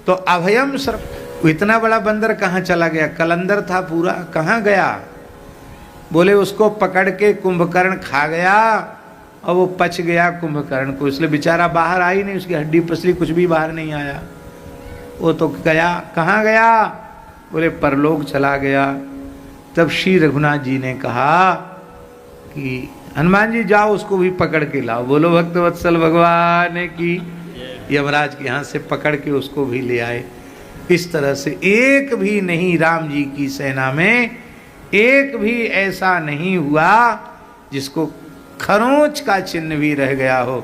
तो अभयम सर्व। इतना बड़ा बंदर कहाँ चला गया? कलंदर था पूरा, कहाँ गया? बोले उसको पकड़ के कुंभकर्ण खा गया और वो पच गया कुंभकर्ण को, इसलिए बेचारा बाहर आ ही नहीं, उसकी हड्डी पसली कुछ भी बाहर नहीं आया। वो तो गया, कहाँ गया? बोले परलोक चला गया। तब श्री रघुनाथ जी ने कहा कि हनुमान जी जाओ उसको भी पकड़ के लाओ। बोलो भक्तवत्सल भगवान की। यमराज के यहाँ से पकड़ के उसको भी ले आए। इस तरह से एक भी नहीं, राम जी की सेना में एक भी ऐसा नहीं हुआ जिसको खरोंच का चिन्ह भी रह गया हो।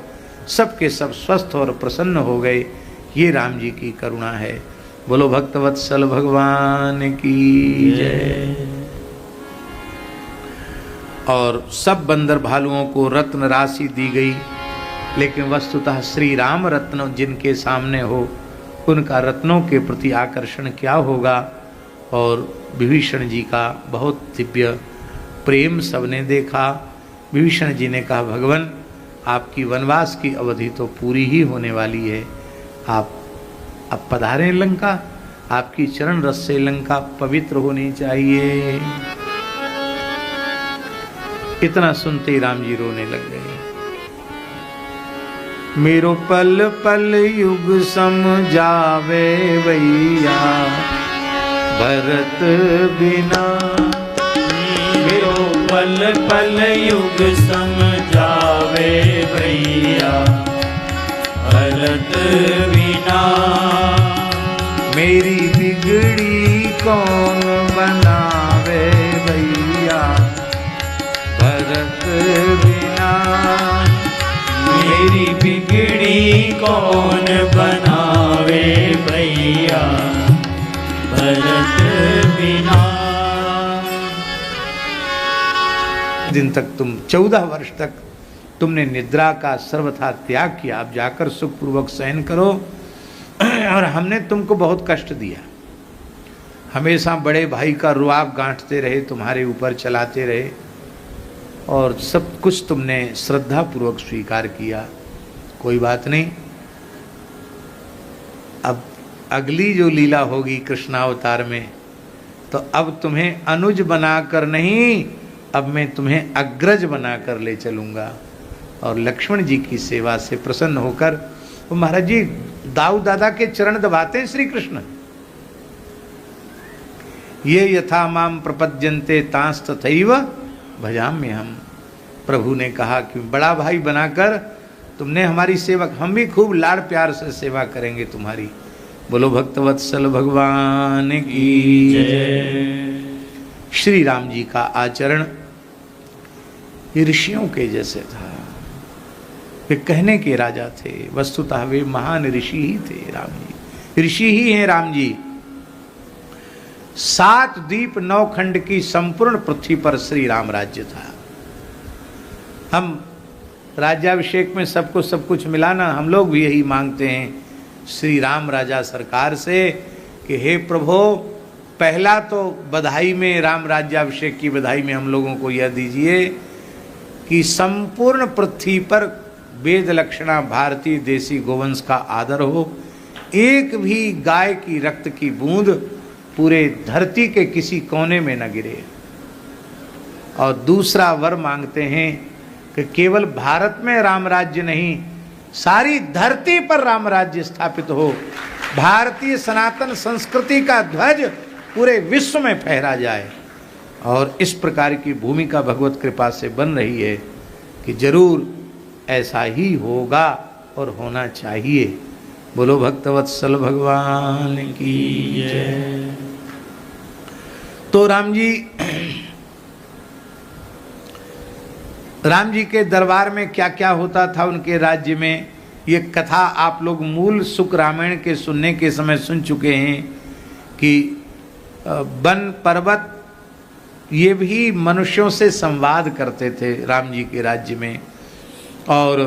सबके सब स्वस्थ और प्रसन्न हो गए। ये राम जी की करुणा है। बोलो भक्तवत्सल भगवान की जय। और सब बंदर भालुओं को रत्न राशि दी गई, लेकिन वस्तुतः श्री राम रत्न जिनके सामने हो उनका रत्नों के प्रति आकर्षण क्या होगा। और विभीषण जी का बहुत दिव्य प्रेम सबने देखा। विभीषण जी ने कहा भगवान आपकी वनवास की अवधि तो पूरी ही होने वाली है, आप अब पधारें लंका, आपकी चरण रस से लंका पवित्र होनी चाहिए। इतना सुनते ही राम जी रोने लग गए। मेरो पल पल युग समझावे भैया भरत बिना। मेरो पल पल युग समझावे भैया भरत बिना। मेरी बिगड़ी कौन बनावे भैया भरत बिना। मेरी बिगड़ी कौन बनावे भैया भरत बिना। दिन तक तुम 14 वर्ष तक तुमने निद्रा का सर्वथा त्याग किया, अब जाकर सुखपूर्वक शयन करो। और हमने तुमको बहुत कष्ट दिया, हमेशा बड़े भाई का रुआब गांठते रहे, तुम्हारे ऊपर चलाते रहे, और सब कुछ तुमने श्रद्धा पूर्वक स्वीकार किया। कोई बात नहीं, अब अगली जो लीला होगी कृष्णावतार में, तो अब तुम्हें अनुज बनाकर नहीं, अब मैं तुम्हें अग्रज बनाकर ले चलूंगा। और लक्ष्मण जी की सेवा से प्रसन्न होकर वो महाराज जी दाऊ दादा के चरण दबाते हैं श्री कृष्ण। ये यथा माम प्रपद्यन्ते तांस तथैव भजाम्य हम। प्रभु ने कहा कि बड़ा भाई बनाकर तुमने हमारी सेवा, हम भी खूब लाड़ प्यार से सेवा करेंगे तुम्हारी। बोलो भक्तवत्सल भगवान की जय। श्री राम जी का आचरण ऋषियों के जैसे था। वे कहने के राजा थे, वस्तुतः वे महान ऋषि ही थे। राम जी ऋषि ही हैं। राम जी 7 द्वीप 9 खंड की संपूर्ण पृथ्वी पर श्री राम राज्य था। हम राज्याभिषेक में सबको सब कुछ मिला ना, हम लोग भी यही मांगते हैं श्री राम राजा सरकार से कि हे प्रभु, पहला तो बधाई में, राम राज्याभिषेक की बधाई में हम लोगों को यह दीजिए कि संपूर्ण पृथ्वी पर वेद लक्षणा भारतीय देसी गोवंश का आदर हो, एक भी गाय की रक्त की बूंद पूरे धरती के किसी कोने में न गिरे। और दूसरा वर मांगते हैं कि केवल भारत में राम राज्य नहीं, सारी धरती पर राम राज्य स्थापित हो, भारतीय सनातन संस्कृति का ध्वज पूरे विश्व में फहरा जाए। और इस प्रकार की भूमिका भगवत कृपा से बन रही है कि जरूर ऐसा ही होगा और होना चाहिए। बोलो भक्तवत्सल भगवान की जय। तो राम जी के दरबार में क्या क्या होता था उनके राज्य में, ये कथा आप लोग मूल सुख रामायण के सुनने के समय सुन चुके हैं कि वन पर्वत ये भी मनुष्यों से संवाद करते थे राम जी के राज्य में। और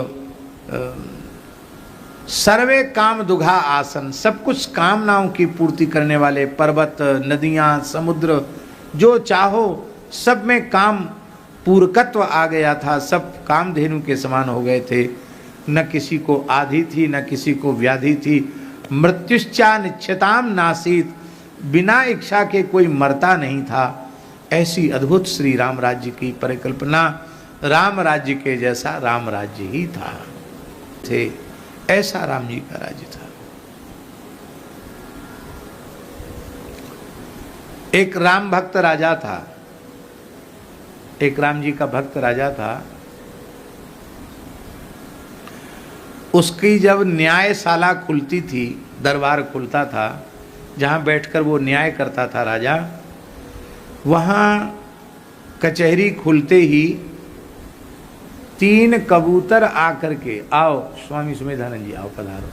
सर्वे काम दुघा आसन, सब कुछ कामनाओं की पूर्ति करने वाले पर्वत, नदियाँ, समुद्र, जो चाहो सब में काम पूर्णत्व आ गया था। सब कामधेनु के समान हो गए थे। न किसी को आधि थी, न किसी को व्याधि थी। मृत्युश्चा निश्चिताम नासीत, बिना इच्छा के कोई मरता नहीं था। ऐसी अद्भुत श्री राम राज्य की परिकल्पना, राम राज्य के जैसा राम राज्य ही था, थे ऐसा राम जी का राज्य था। एक राम भक्त राजा था, एक राम जी का भक्त राजा था। उसकी जब न्यायशाला खुलती थी, दरबार खुलता था, जहाँ बैठकर वो न्याय करता था राजा, वहाँ कचहरी खुलते ही 3 कबूतर आकर के, आओ स्वामी सुमेधानंद जी आओ पधारो,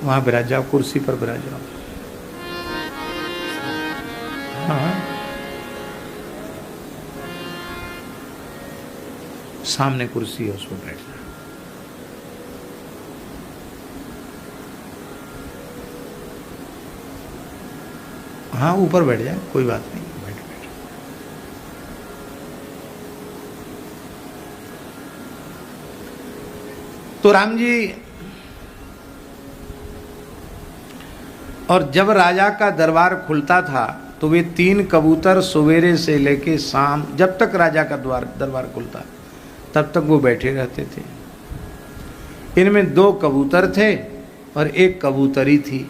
वहाँ विराज जाओ, कुर्सी पर विराज जाओ। हाँ, सामने कुर्सी है, उस पर बैठना। हाँ ऊपर बैठ जाए, कोई बात नहीं, बैठ बैठ। तो राम जी, और जब राजा का दरबार खुलता था तो वे 3 कबूतर सवेरे से लेके शाम, जब तक राजा का दरबार खुलता तब तक वो बैठे रहते थे। इनमें 2 कबूतर थे और 1 कबूतरी थी,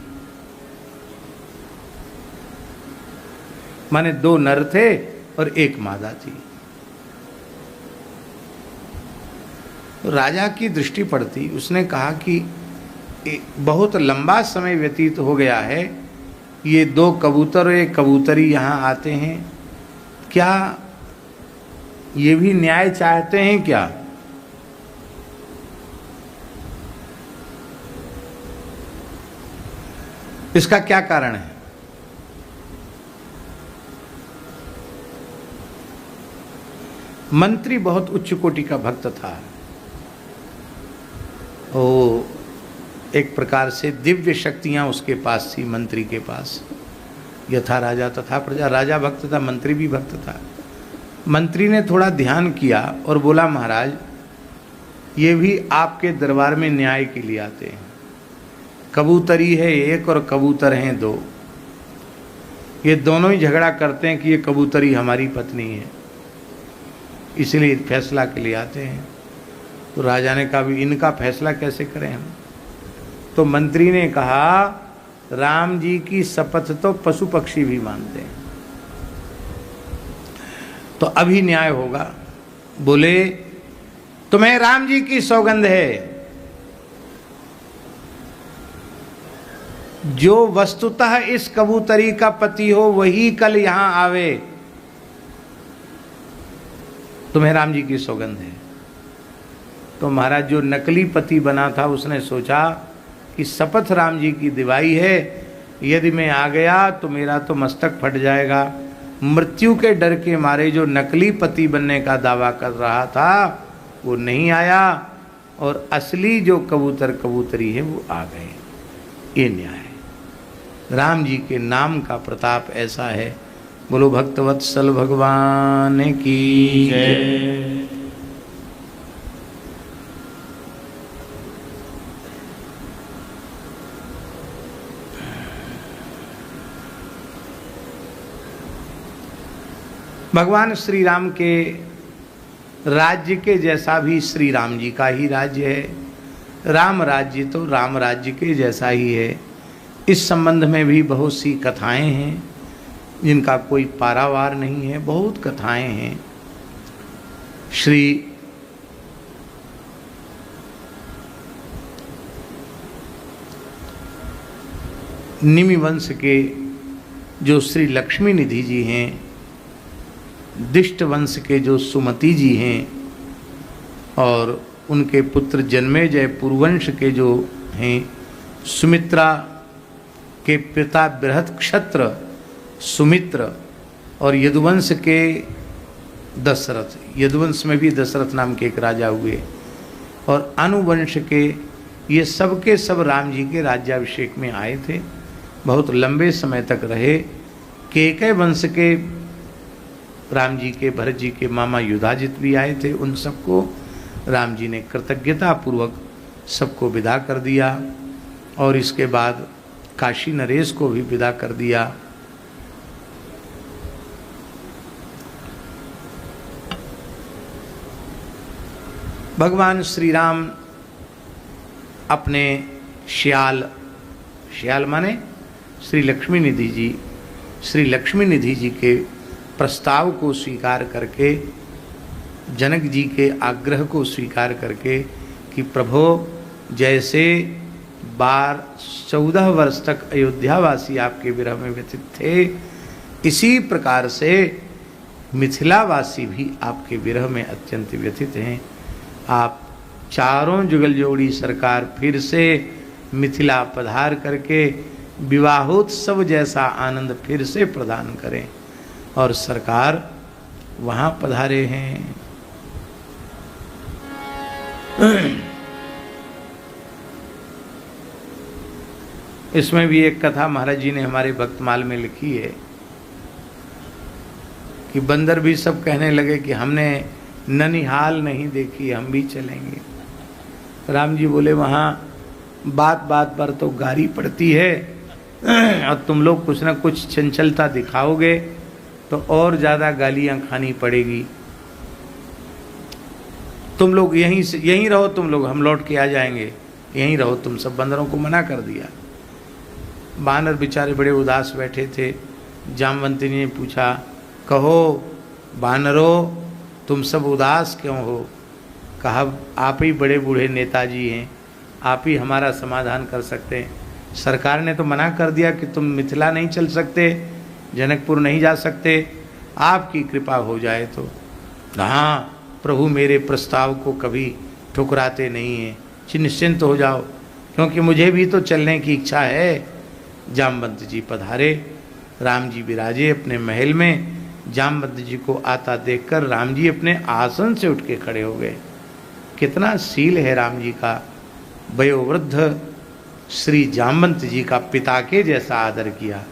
माने 2 नर थे और 1 मादा थी। राजा की दृष्टि पड़ती, उसने कहा कि बहुत लंबा समय व्यतीत हो गया है, ये 2 कबूतर और 1 कबूतरी यहाँ आते हैं, क्या ये भी न्याय चाहते हैं क्या? इसका क्या कारण है? मंत्री बहुत उच्च कोटि का भक्त था, वो एक प्रकार से दिव्य शक्तियां उसके पास थी, मंत्री के पास। यथा राजा तथा प्रजा, राजा भक्त था, मंत्री भी भक्त था। मंत्री ने थोड़ा ध्यान किया और बोला, महाराज ये भी आपके दरबार में न्याय के लिए आते हैं। कबूतरी है 1 और कबूतर हैं 2, ये दोनों ही झगड़ा करते हैं कि ये कबूतरी हमारी पत्नी है, इसलिए फैसला के लिए आते हैं। तो राजा ने कहा, भी इनका फैसला कैसे करें हम? तो मंत्री ने कहा, राम जी की शपथ तो पशु पक्षी भी मानते हैं, तो अभी न्याय होगा। बोले, तुम्हें राम जी की सौगंध है, जो वस्तुतः इस कबूतरी का पति हो वही कल यहां आवे, तुम्हें राम जी की सौगंध है। तो महाराज जो नकली पति बना था उसने सोचा कि शपथ राम जी की दिवाई है, यदि मैं आ गया तो मेरा तो मस्तक फट जाएगा। मृत्यु के डर के मारे जो नकली पति बनने का दावा कर रहा था वो नहीं आया, और असली जो कबूतर कबूतरी है वो आ गए। ये न्याय है। राम जी के नाम का प्रताप ऐसा है। बोलो भक्तवत्सल भगवान की जय। भगवान श्री राम के राज्य के जैसा भी श्री राम जी का ही राज्य है। राम राज्य तो राम राज्य के जैसा ही है। इस संबंध में भी बहुत सी कथाएं हैं जिनका कोई पारावार नहीं है, बहुत कथाएं हैं। श्री निमि वंश के जो श्री लक्ष्मी निधि जी हैं, दिष्ट वंश के जो सुमति जी हैं, और उनके पुत्र जन्मेजय पुरुवंश के जो हैं, सुमित्रा के पिता बृहत क्षत्र सुमित्र, और यदुवंश के दशरथ, यदुवंश में भी दशरथ नाम के एक राजा हुए, और अनुवंश के, ये सब के सब राम जी के राज्याभिषेक में आए थे। बहुत लंबे समय तक रहे। केकय वंश के राम जी के, भरत जी के मामा युधाजित भी आए थे। उन सबको राम जी ने कृतज्ञता पूर्वक सबको विदा कर दिया, और इसके बाद काशी नरेश को भी विदा कर दिया। भगवान श्री राम अपने श्याल माने श्री लक्ष्मी निधि जी, श्री लक्ष्मी निधि जी के प्रस्ताव को स्वीकार करके, जनक जी के आग्रह को स्वीकार करके कि प्रभो, जैसे 14 वर्ष तक अयोध्यावासी आपके विरह में व्यथित थे, इसी प्रकार से मिथिलावासी भी आपके विरह में अत्यंत व्यथित हैं। आप चारों जुगल जोड़ी सरकार फिर से मिथिला पधार करके विवाहोत्सव जैसा आनंद फिर से प्रदान करें। और सरकार वहाँ पधारे हैं। इसमें भी एक कथा महाराज जी ने हमारे भक्तमाल में लिखी है कि बंदर भी सब कहने लगे कि हमने ननिहाल नहीं देखी, हम भी चलेंगे। राम जी बोले वहाँ बात बात पर तो गारी पड़ती है, और तुम लोग कुछ ना कुछ चंचलता दिखाओगे तो और ज़्यादा गालियाँ खानी पड़ेगी। तुम लोग यहीं रहो, तुम लोग, हम लौट के आ जाएंगे, यहीं रहो तुम सब। बंदरों को मना कर दिया। बानर बेचारे बड़े उदास बैठे थे। जामवंती ने पूछा, कहो बानरों, तुम सब उदास क्यों हो? कहा, आप ही बड़े बूढ़े नेताजी हैं, आप ही हमारा समाधान कर सकते हैं। सरकार ने तो मना कर दिया कि तुम मिथिला नहीं चल सकते, जनकपुर नहीं जा सकते, आपकी कृपा हो जाए तो। हाँ प्रभु, मेरे प्रस्ताव को कभी ठुकराते नहीं हैं, निश्चिंत हो जाओ, क्योंकि मुझे भी तो चलने की इच्छा है। जामवंत जी पधारे। राम जी विराजे अपने महल में। जामवंत जी को आता देखकर राम जी अपने आसन से उठ के खड़े हो गए। कितना शील है राम जी का। वयोवृद्ध श्री जामवंत जी का पिता के जैसा आदर किया।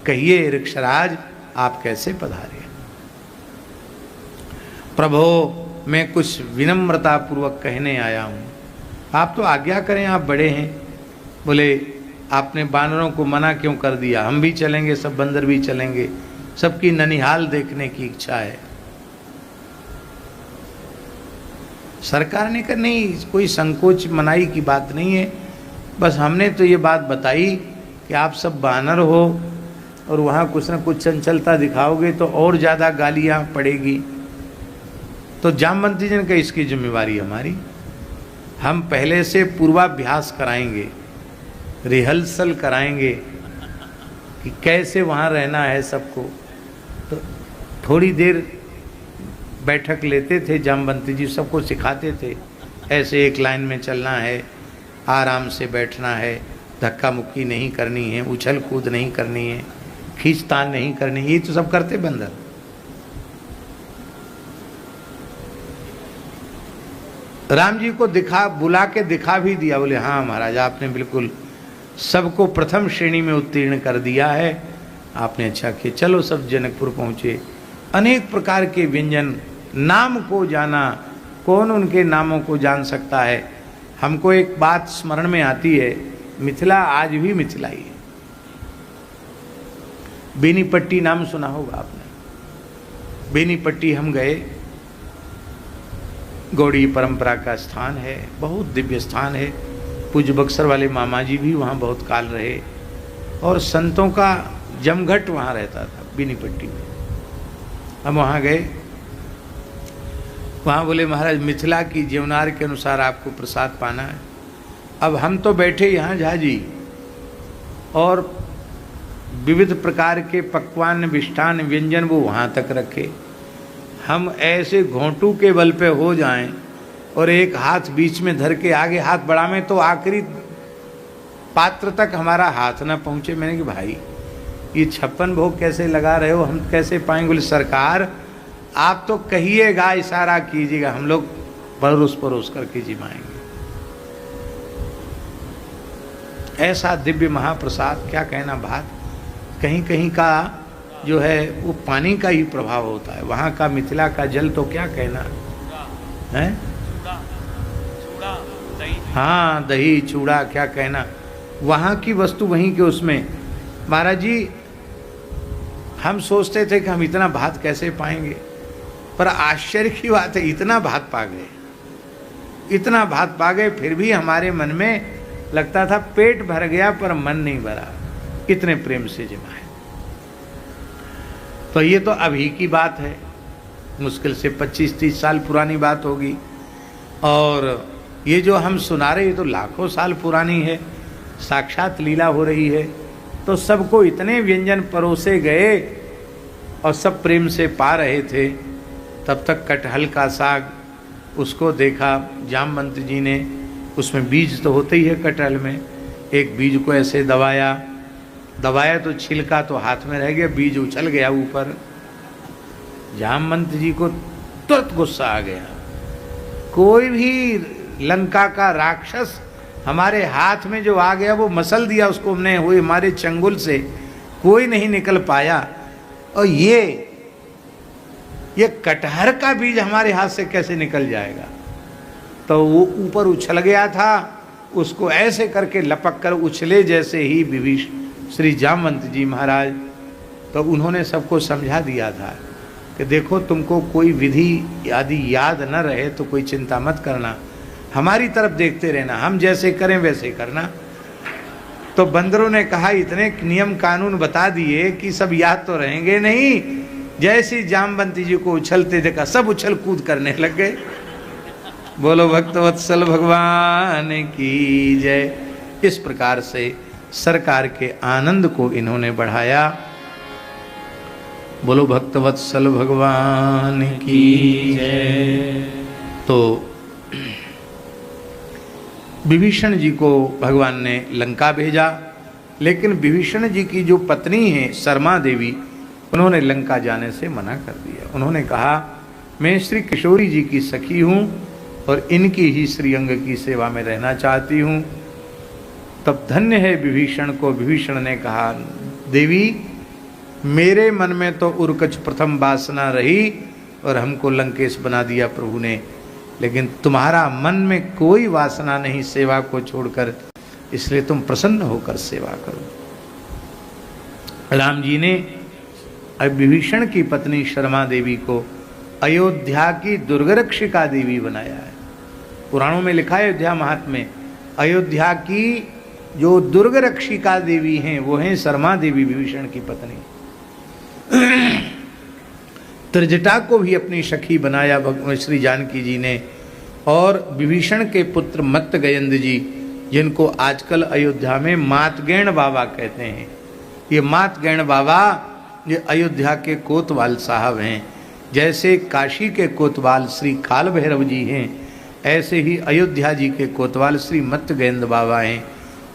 कहिए ऋक्षराज, आप कैसे पधारे? प्रभो, मैं कुछ विनम्रता पूर्वक कहने आया हूँ, आप तो आज्ञा करें, आप बड़े हैं। बोले, आपने बानरों को मना क्यों कर दिया? हम भी चलेंगे, सब बंदर भी चलेंगे, सबकी ननिहाल देखने की इच्छा है। सरकार ने कहा, नहीं, कोई संकोच मनाई की बात नहीं है, बस हमने तो ये बात बताई कि आप सब बानर हो और वहाँ कुछ ना कुछ चंचलता दिखाओगे तो और ज़्यादा गालियाँ पड़ेगी। तो जामवंती जी ने कहा, इसकी जिम्मेवारी हमारी, हम पहले से पूर्वाभ्यास कराएंगे, रिहर्सल कराएंगे कि कैसे वहाँ रहना है सबको। तो थोड़ी देर बैठक लेते थे जामवंती जी, सबको सिखाते थे, ऐसे एक लाइन में चलना है, आराम से बैठना है, धक्का मुक्की नहीं करनी है, उछल कूद नहीं करनी है, खींचतान नहीं करनी है। ये तो सब करते बंदर। राम जी को बुला के दिखा भी दिया। बोले, हाँ महाराज, आपने बिल्कुल सबको प्रथम श्रेणी में उत्तीर्ण कर दिया है, आपने अच्छा किया। चलो सब जनकपुर पहुँचे। अनेक प्रकार के व्यंजन, नाम को जाना, कौन उनके नामों को जान सकता है। हमको एक बात स्मरण में आती है, मिथिला आज भी मिथिला ही है। बेनीपट्टी नाम सुना होगा आपने। बेनीपट्टी हम गए, गौड़ी परंपरा का स्थान है, बहुत दिव्य स्थान है। पूज्य बक्सर वाले मामा जी भी वहाँ बहुत काल रहे, और संतों का जमघट वहाँ रहता था बेनीपट्टी में। हम वहाँ गए। वहाँ बोले, महाराज मिथिला की जीवनार के अनुसार आपको प्रसाद पाना है। अब हम तो बैठे यहाँ झाजी, और विविध प्रकार के पकवान मिष्ठान व्यंजन वो वहाँ तक रखे। हम ऐसे घोंटू के बल पे हो जाएं और एक हाथ बीच में धर के आगे हाथ बढ़ावें तो आखिरी पात्र तक हमारा हाथ ना पहुँचे। मैंने कि भाई ये 56 भोग कैसे लगा रहे हो, हम कैसे पाएंगे? बोले सरकार आप तो कहिएगा, इशारा कीजिएगा, हम लोग परोस परोस करके जिमाएंगे। ऐसा दिव्य महाप्रसाद, क्या कहना बात। कहीं कहीं का जो है वो पानी का ही प्रभाव होता है, वहाँ का मिथिला का जल तो क्या कहना है। हाँ दही चूड़ा क्या कहना, वहाँ की वस्तु वहीं के उसमें। महाराज जी हम सोचते थे कि हम इतना भात कैसे पाएंगे, पर आश्चर्य की बात है इतना भात पा गए, इतना भात पा गए, फिर भी हमारे मन में लगता था पेट भर गया पर मन नहीं भरा, इतने प्रेम से जिमाए। तो ये तो अभी की बात है, मुश्किल से 25-30 साल पुरानी बात होगी। और ये जो हम सुना रहे ये तो लाखों साल पुरानी है, साक्षात लीला हो रही है। तो सबको इतने व्यंजन परोसे गए और सब प्रेम से पा रहे थे। तब तक कटहल का साग, उसको देखा जामवंत जी ने, उसमें बीज तो होते ही है कटहल में, एक बीज को ऐसे दबाया तो छिलका तो हाथ में रह गया, बीज उछल गया ऊपर। जामवंत जी को तुरंत गुस्सा आ गया, कोई भी लंका का राक्षस हमारे हाथ में जो आ गया वो मसल दिया उसको हमने, हुए हमारे चंगुल से कोई नहीं निकल पाया, और ये कटहर का बीज हमारे हाथ से कैसे निकल जाएगा। तो वो ऊपर उछल गया था, उसको ऐसे करके लपक कर उछले जैसे ही विभीषण श्री जामवंत जी महाराज, तो उन्होंने सबको समझा दिया था कि देखो तुमको कोई विधि आदि याद न रहे तो कोई चिंता मत करना, हमारी तरफ देखते रहना, हम जैसे करें वैसे करना। तो बंदरों ने कहा इतने नियम कानून बता दिए कि सब याद तो रहेंगे नहीं। जैसे जामवंत जी को उछलते देखा सब उछल कूद करने लग गए। बोलो भक्तवत्सल भगवान की जय। इस प्रकार से सरकार के आनंद को इन्होंने बढ़ाया। बोलो भक्तवत्सल भगवान की जय। तो विभीषण जी को भगवान ने लंका भेजा, लेकिन विभीषण जी की जो पत्नी है शर्मा देवी, उन्होंने लंका जाने से मना कर दिया। उन्होंने कहा मैं श्री किशोरी जी की सखी हूँ और इनकी ही श्रीअंग की सेवा में रहना चाहती हूँ। तब धन्य है विभीषण को। विभीषण ने कहा देवी मेरे मन में तो उर्कच प्रथम वासना रही और हमको लंकेश बना दिया प्रभु ने, लेकिन तुम्हारा मन में कोई वासना नहीं सेवा को छोड़कर, इसलिए तुम प्रसन्न होकर सेवा करो। राम जी ने विभीषण की पत्नी शर्मा देवी को अयोध्या की दुर्गरक्षिका देवी बनाया है। पुराणों में लिखा है अयोध्या महात्म्य, अयोध्या की जो दुर्गरक्षिका देवी हैं वो हैं शर्मा देवी, विभीषण की पत्नी। त्रिजटा को भी अपनी सखी बनाया भगवान श्री जानकी जी ने। और विभीषण के पुत्र मत्तगयंद जी, जिनको आजकल अयोध्या में मातगैण बाबा कहते हैं, ये मातगैण बाबा ये अयोध्या के कोतवाल साहब हैं। जैसे काशी के कोतवाल श्री काल भैरव जी हैं, ऐसे ही अयोध्या जी के कोतवाल श्री मत्तगयंद बाबा हैं।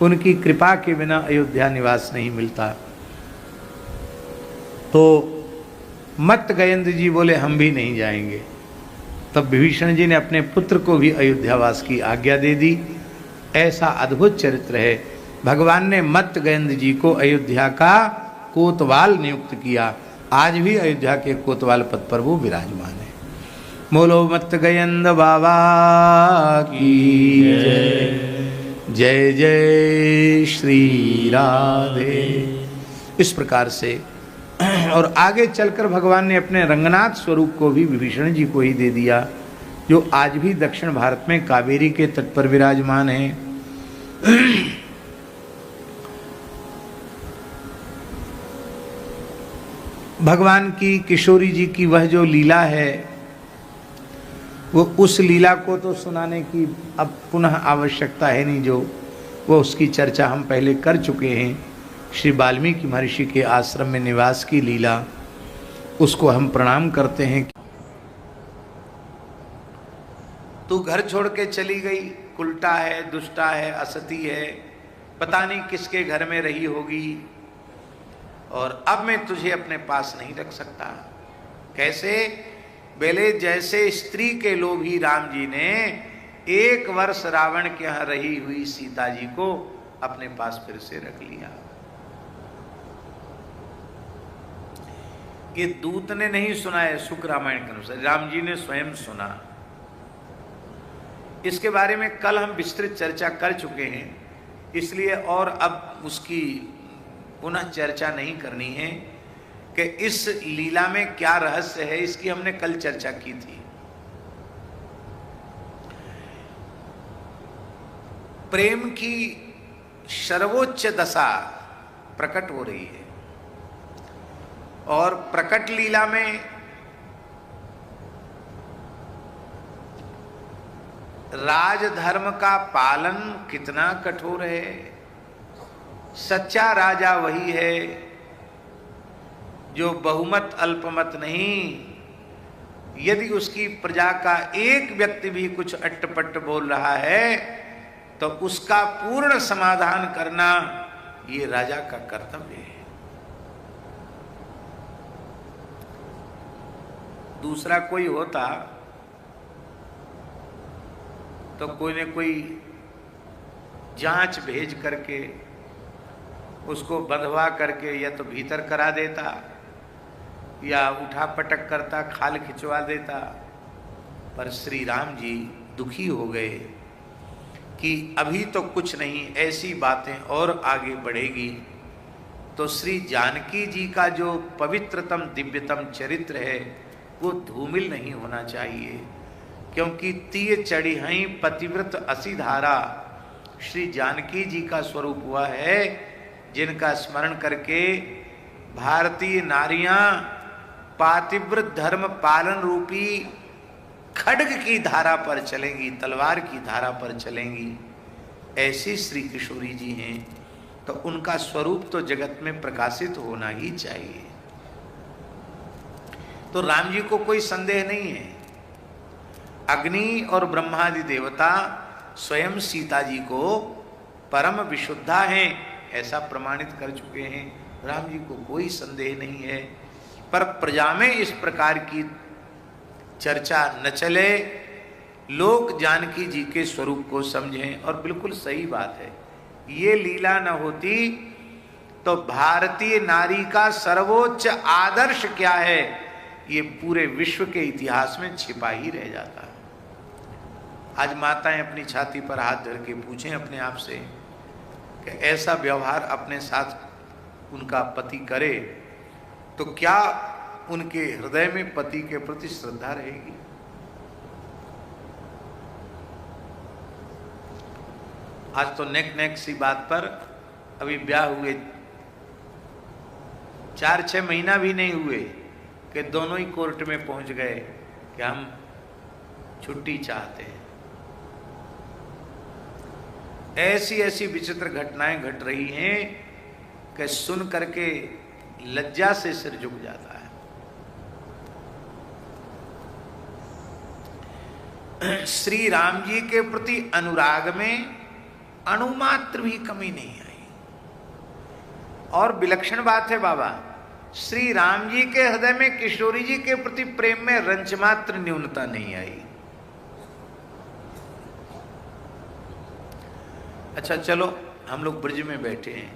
उनकी कृपा के बिना अयोध्या निवास नहीं मिलता। तो मत्तगयंद जी बोले हम भी नहीं जाएंगे। तब विभीषण जी ने अपने पुत्र को भी अयोध्यावास की आज्ञा दे दी। ऐसा अद्भुत चरित्र है। भगवान ने मत्तगयंद जी को अयोध्या का कोतवाल नियुक्त किया। आज भी अयोध्या के कोतवाल पद पर वो विराजमान है। बोलो मत्तगयंद बाबा की जय। जय जय श्री राधे। इस प्रकार से और आगे चलकर भगवान ने अपने रंगनाथ स्वरूप को भी विभीषण जी को ही दे दिया, जो आज भी दक्षिण भारत में कावेरी के तट पर विराजमान है। भगवान की किशोरी जी की वह जो लीला है, वो उस लीला को तो सुनाने की अब पुनः आवश्यकता है नहीं, जो वो उसकी चर्चा हम पहले कर चुके हैं। श्री वाल्मीकि महर्षि के आश्रम में निवास की लीला, उसको हम प्रणाम करते हैं। तू घर छोड़ के चली गई, कुलटा है, दुष्टा है, असती है, पता नहीं किसके घर में रही होगी, और अब मैं तुझे अपने पास नहीं रख सकता। कैसे? बेले जैसे स्त्री के लोभी राम जी ने 1 वर्ष रावण के यहाँ रही हुई सीता जी को अपने पास फिर से रख लिया। ये दूत ने नहीं सुना है, शुक रामायण के अनुसार राम जी ने स्वयं सुना। इसके बारे में कल हम विस्तृत चर्चा कर चुके हैं, इसलिए और अब उसकी पुनः चर्चा नहीं करनी है कि इस लीला में क्या रहस्य है, इसकी हमने कल चर्चा की थी। प्रेम की सर्वोच्च दशा प्रकट हो रही है, और प्रकट लीला में राजधर्म का पालन कितना कठोर है। सच्चा राजा वही है जो बहुमत अल्पमत नहीं, यदि उसकी प्रजा का एक व्यक्ति भी कुछ अट्टपट्ट बोल रहा है तो उसका पूर्ण समाधान करना ये राजा का कर्तव्य है। दूसरा कोई होता तो कोई न कोई जांच भेज करके उसको बंधवा करके या तो भीतर करा देता या उठा पटक करता, खाल खिंचवा देता। पर श्री राम जी दुखी हो गए कि अभी तो कुछ नहीं, ऐसी बातें और आगे बढ़ेगी तो श्री जानकी जी का जो पवित्रतम दिव्यतम चरित्र है वो धूमिल नहीं होना चाहिए। क्योंकि तीय चढ़ी हई पतिव्रत असी धारा, श्री जानकी जी का स्वरूप हुआ है जिनका स्मरण करके भारतीय नारियां पातिव्रत धर्म पालन रूपी खड्ग की धारा पर चलेंगी, तलवार की धारा पर चलेंगी। ऐसी श्री किशोरी जी हैं तो उनका स्वरूप तो जगत में प्रकाशित होना ही चाहिए। तो राम जी को कोई संदेह नहीं है, अग्नि और ब्रह्मादि देवता स्वयं सीता जी को परम विशुद्धा हैं, ऐसा प्रमाणित कर चुके हैं। राम जी को कोई संदेह नहीं है, पर प्रजा में इस प्रकार की चर्चा न चले, लोग जानकी जी के स्वरूप को समझें। और बिल्कुल सही बात है, ये लीला न होती तो भारतीय नारी का सर्वोच्च आदर्श क्या है ये पूरे विश्व के इतिहास में छिपा ही रह जाता है। आज माताएं अपनी छाती पर हाथ धर के पूछें अपने आप से कि ऐसा व्यवहार अपने साथ उनका पति करे तो क्या उनके हृदय में पति के प्रति श्रद्धा रहेगी? आज तो नेक सी बात पर अभी ब्याह हुए 4-6 महीना भी नहीं हुए कि दोनों ही कोर्ट में पहुंच गए कि हम छुट्टी चाहते हैं। ऐसी ऐसी विचित्र घटनाएं घट रही हैं कि सुन करके लज्जा से सिर झुक जाता है। श्री राम जी के प्रति अनुराग में अणुमात्र भी कमी नहीं आई। और विलक्षण बात है बाबा, श्री राम जी के हृदय में किशोरी जी के प्रति प्रेम में रंचमात्र न्यूनता नहीं आई। अच्छा चलो, हम लोग ब्रज में बैठे हैं,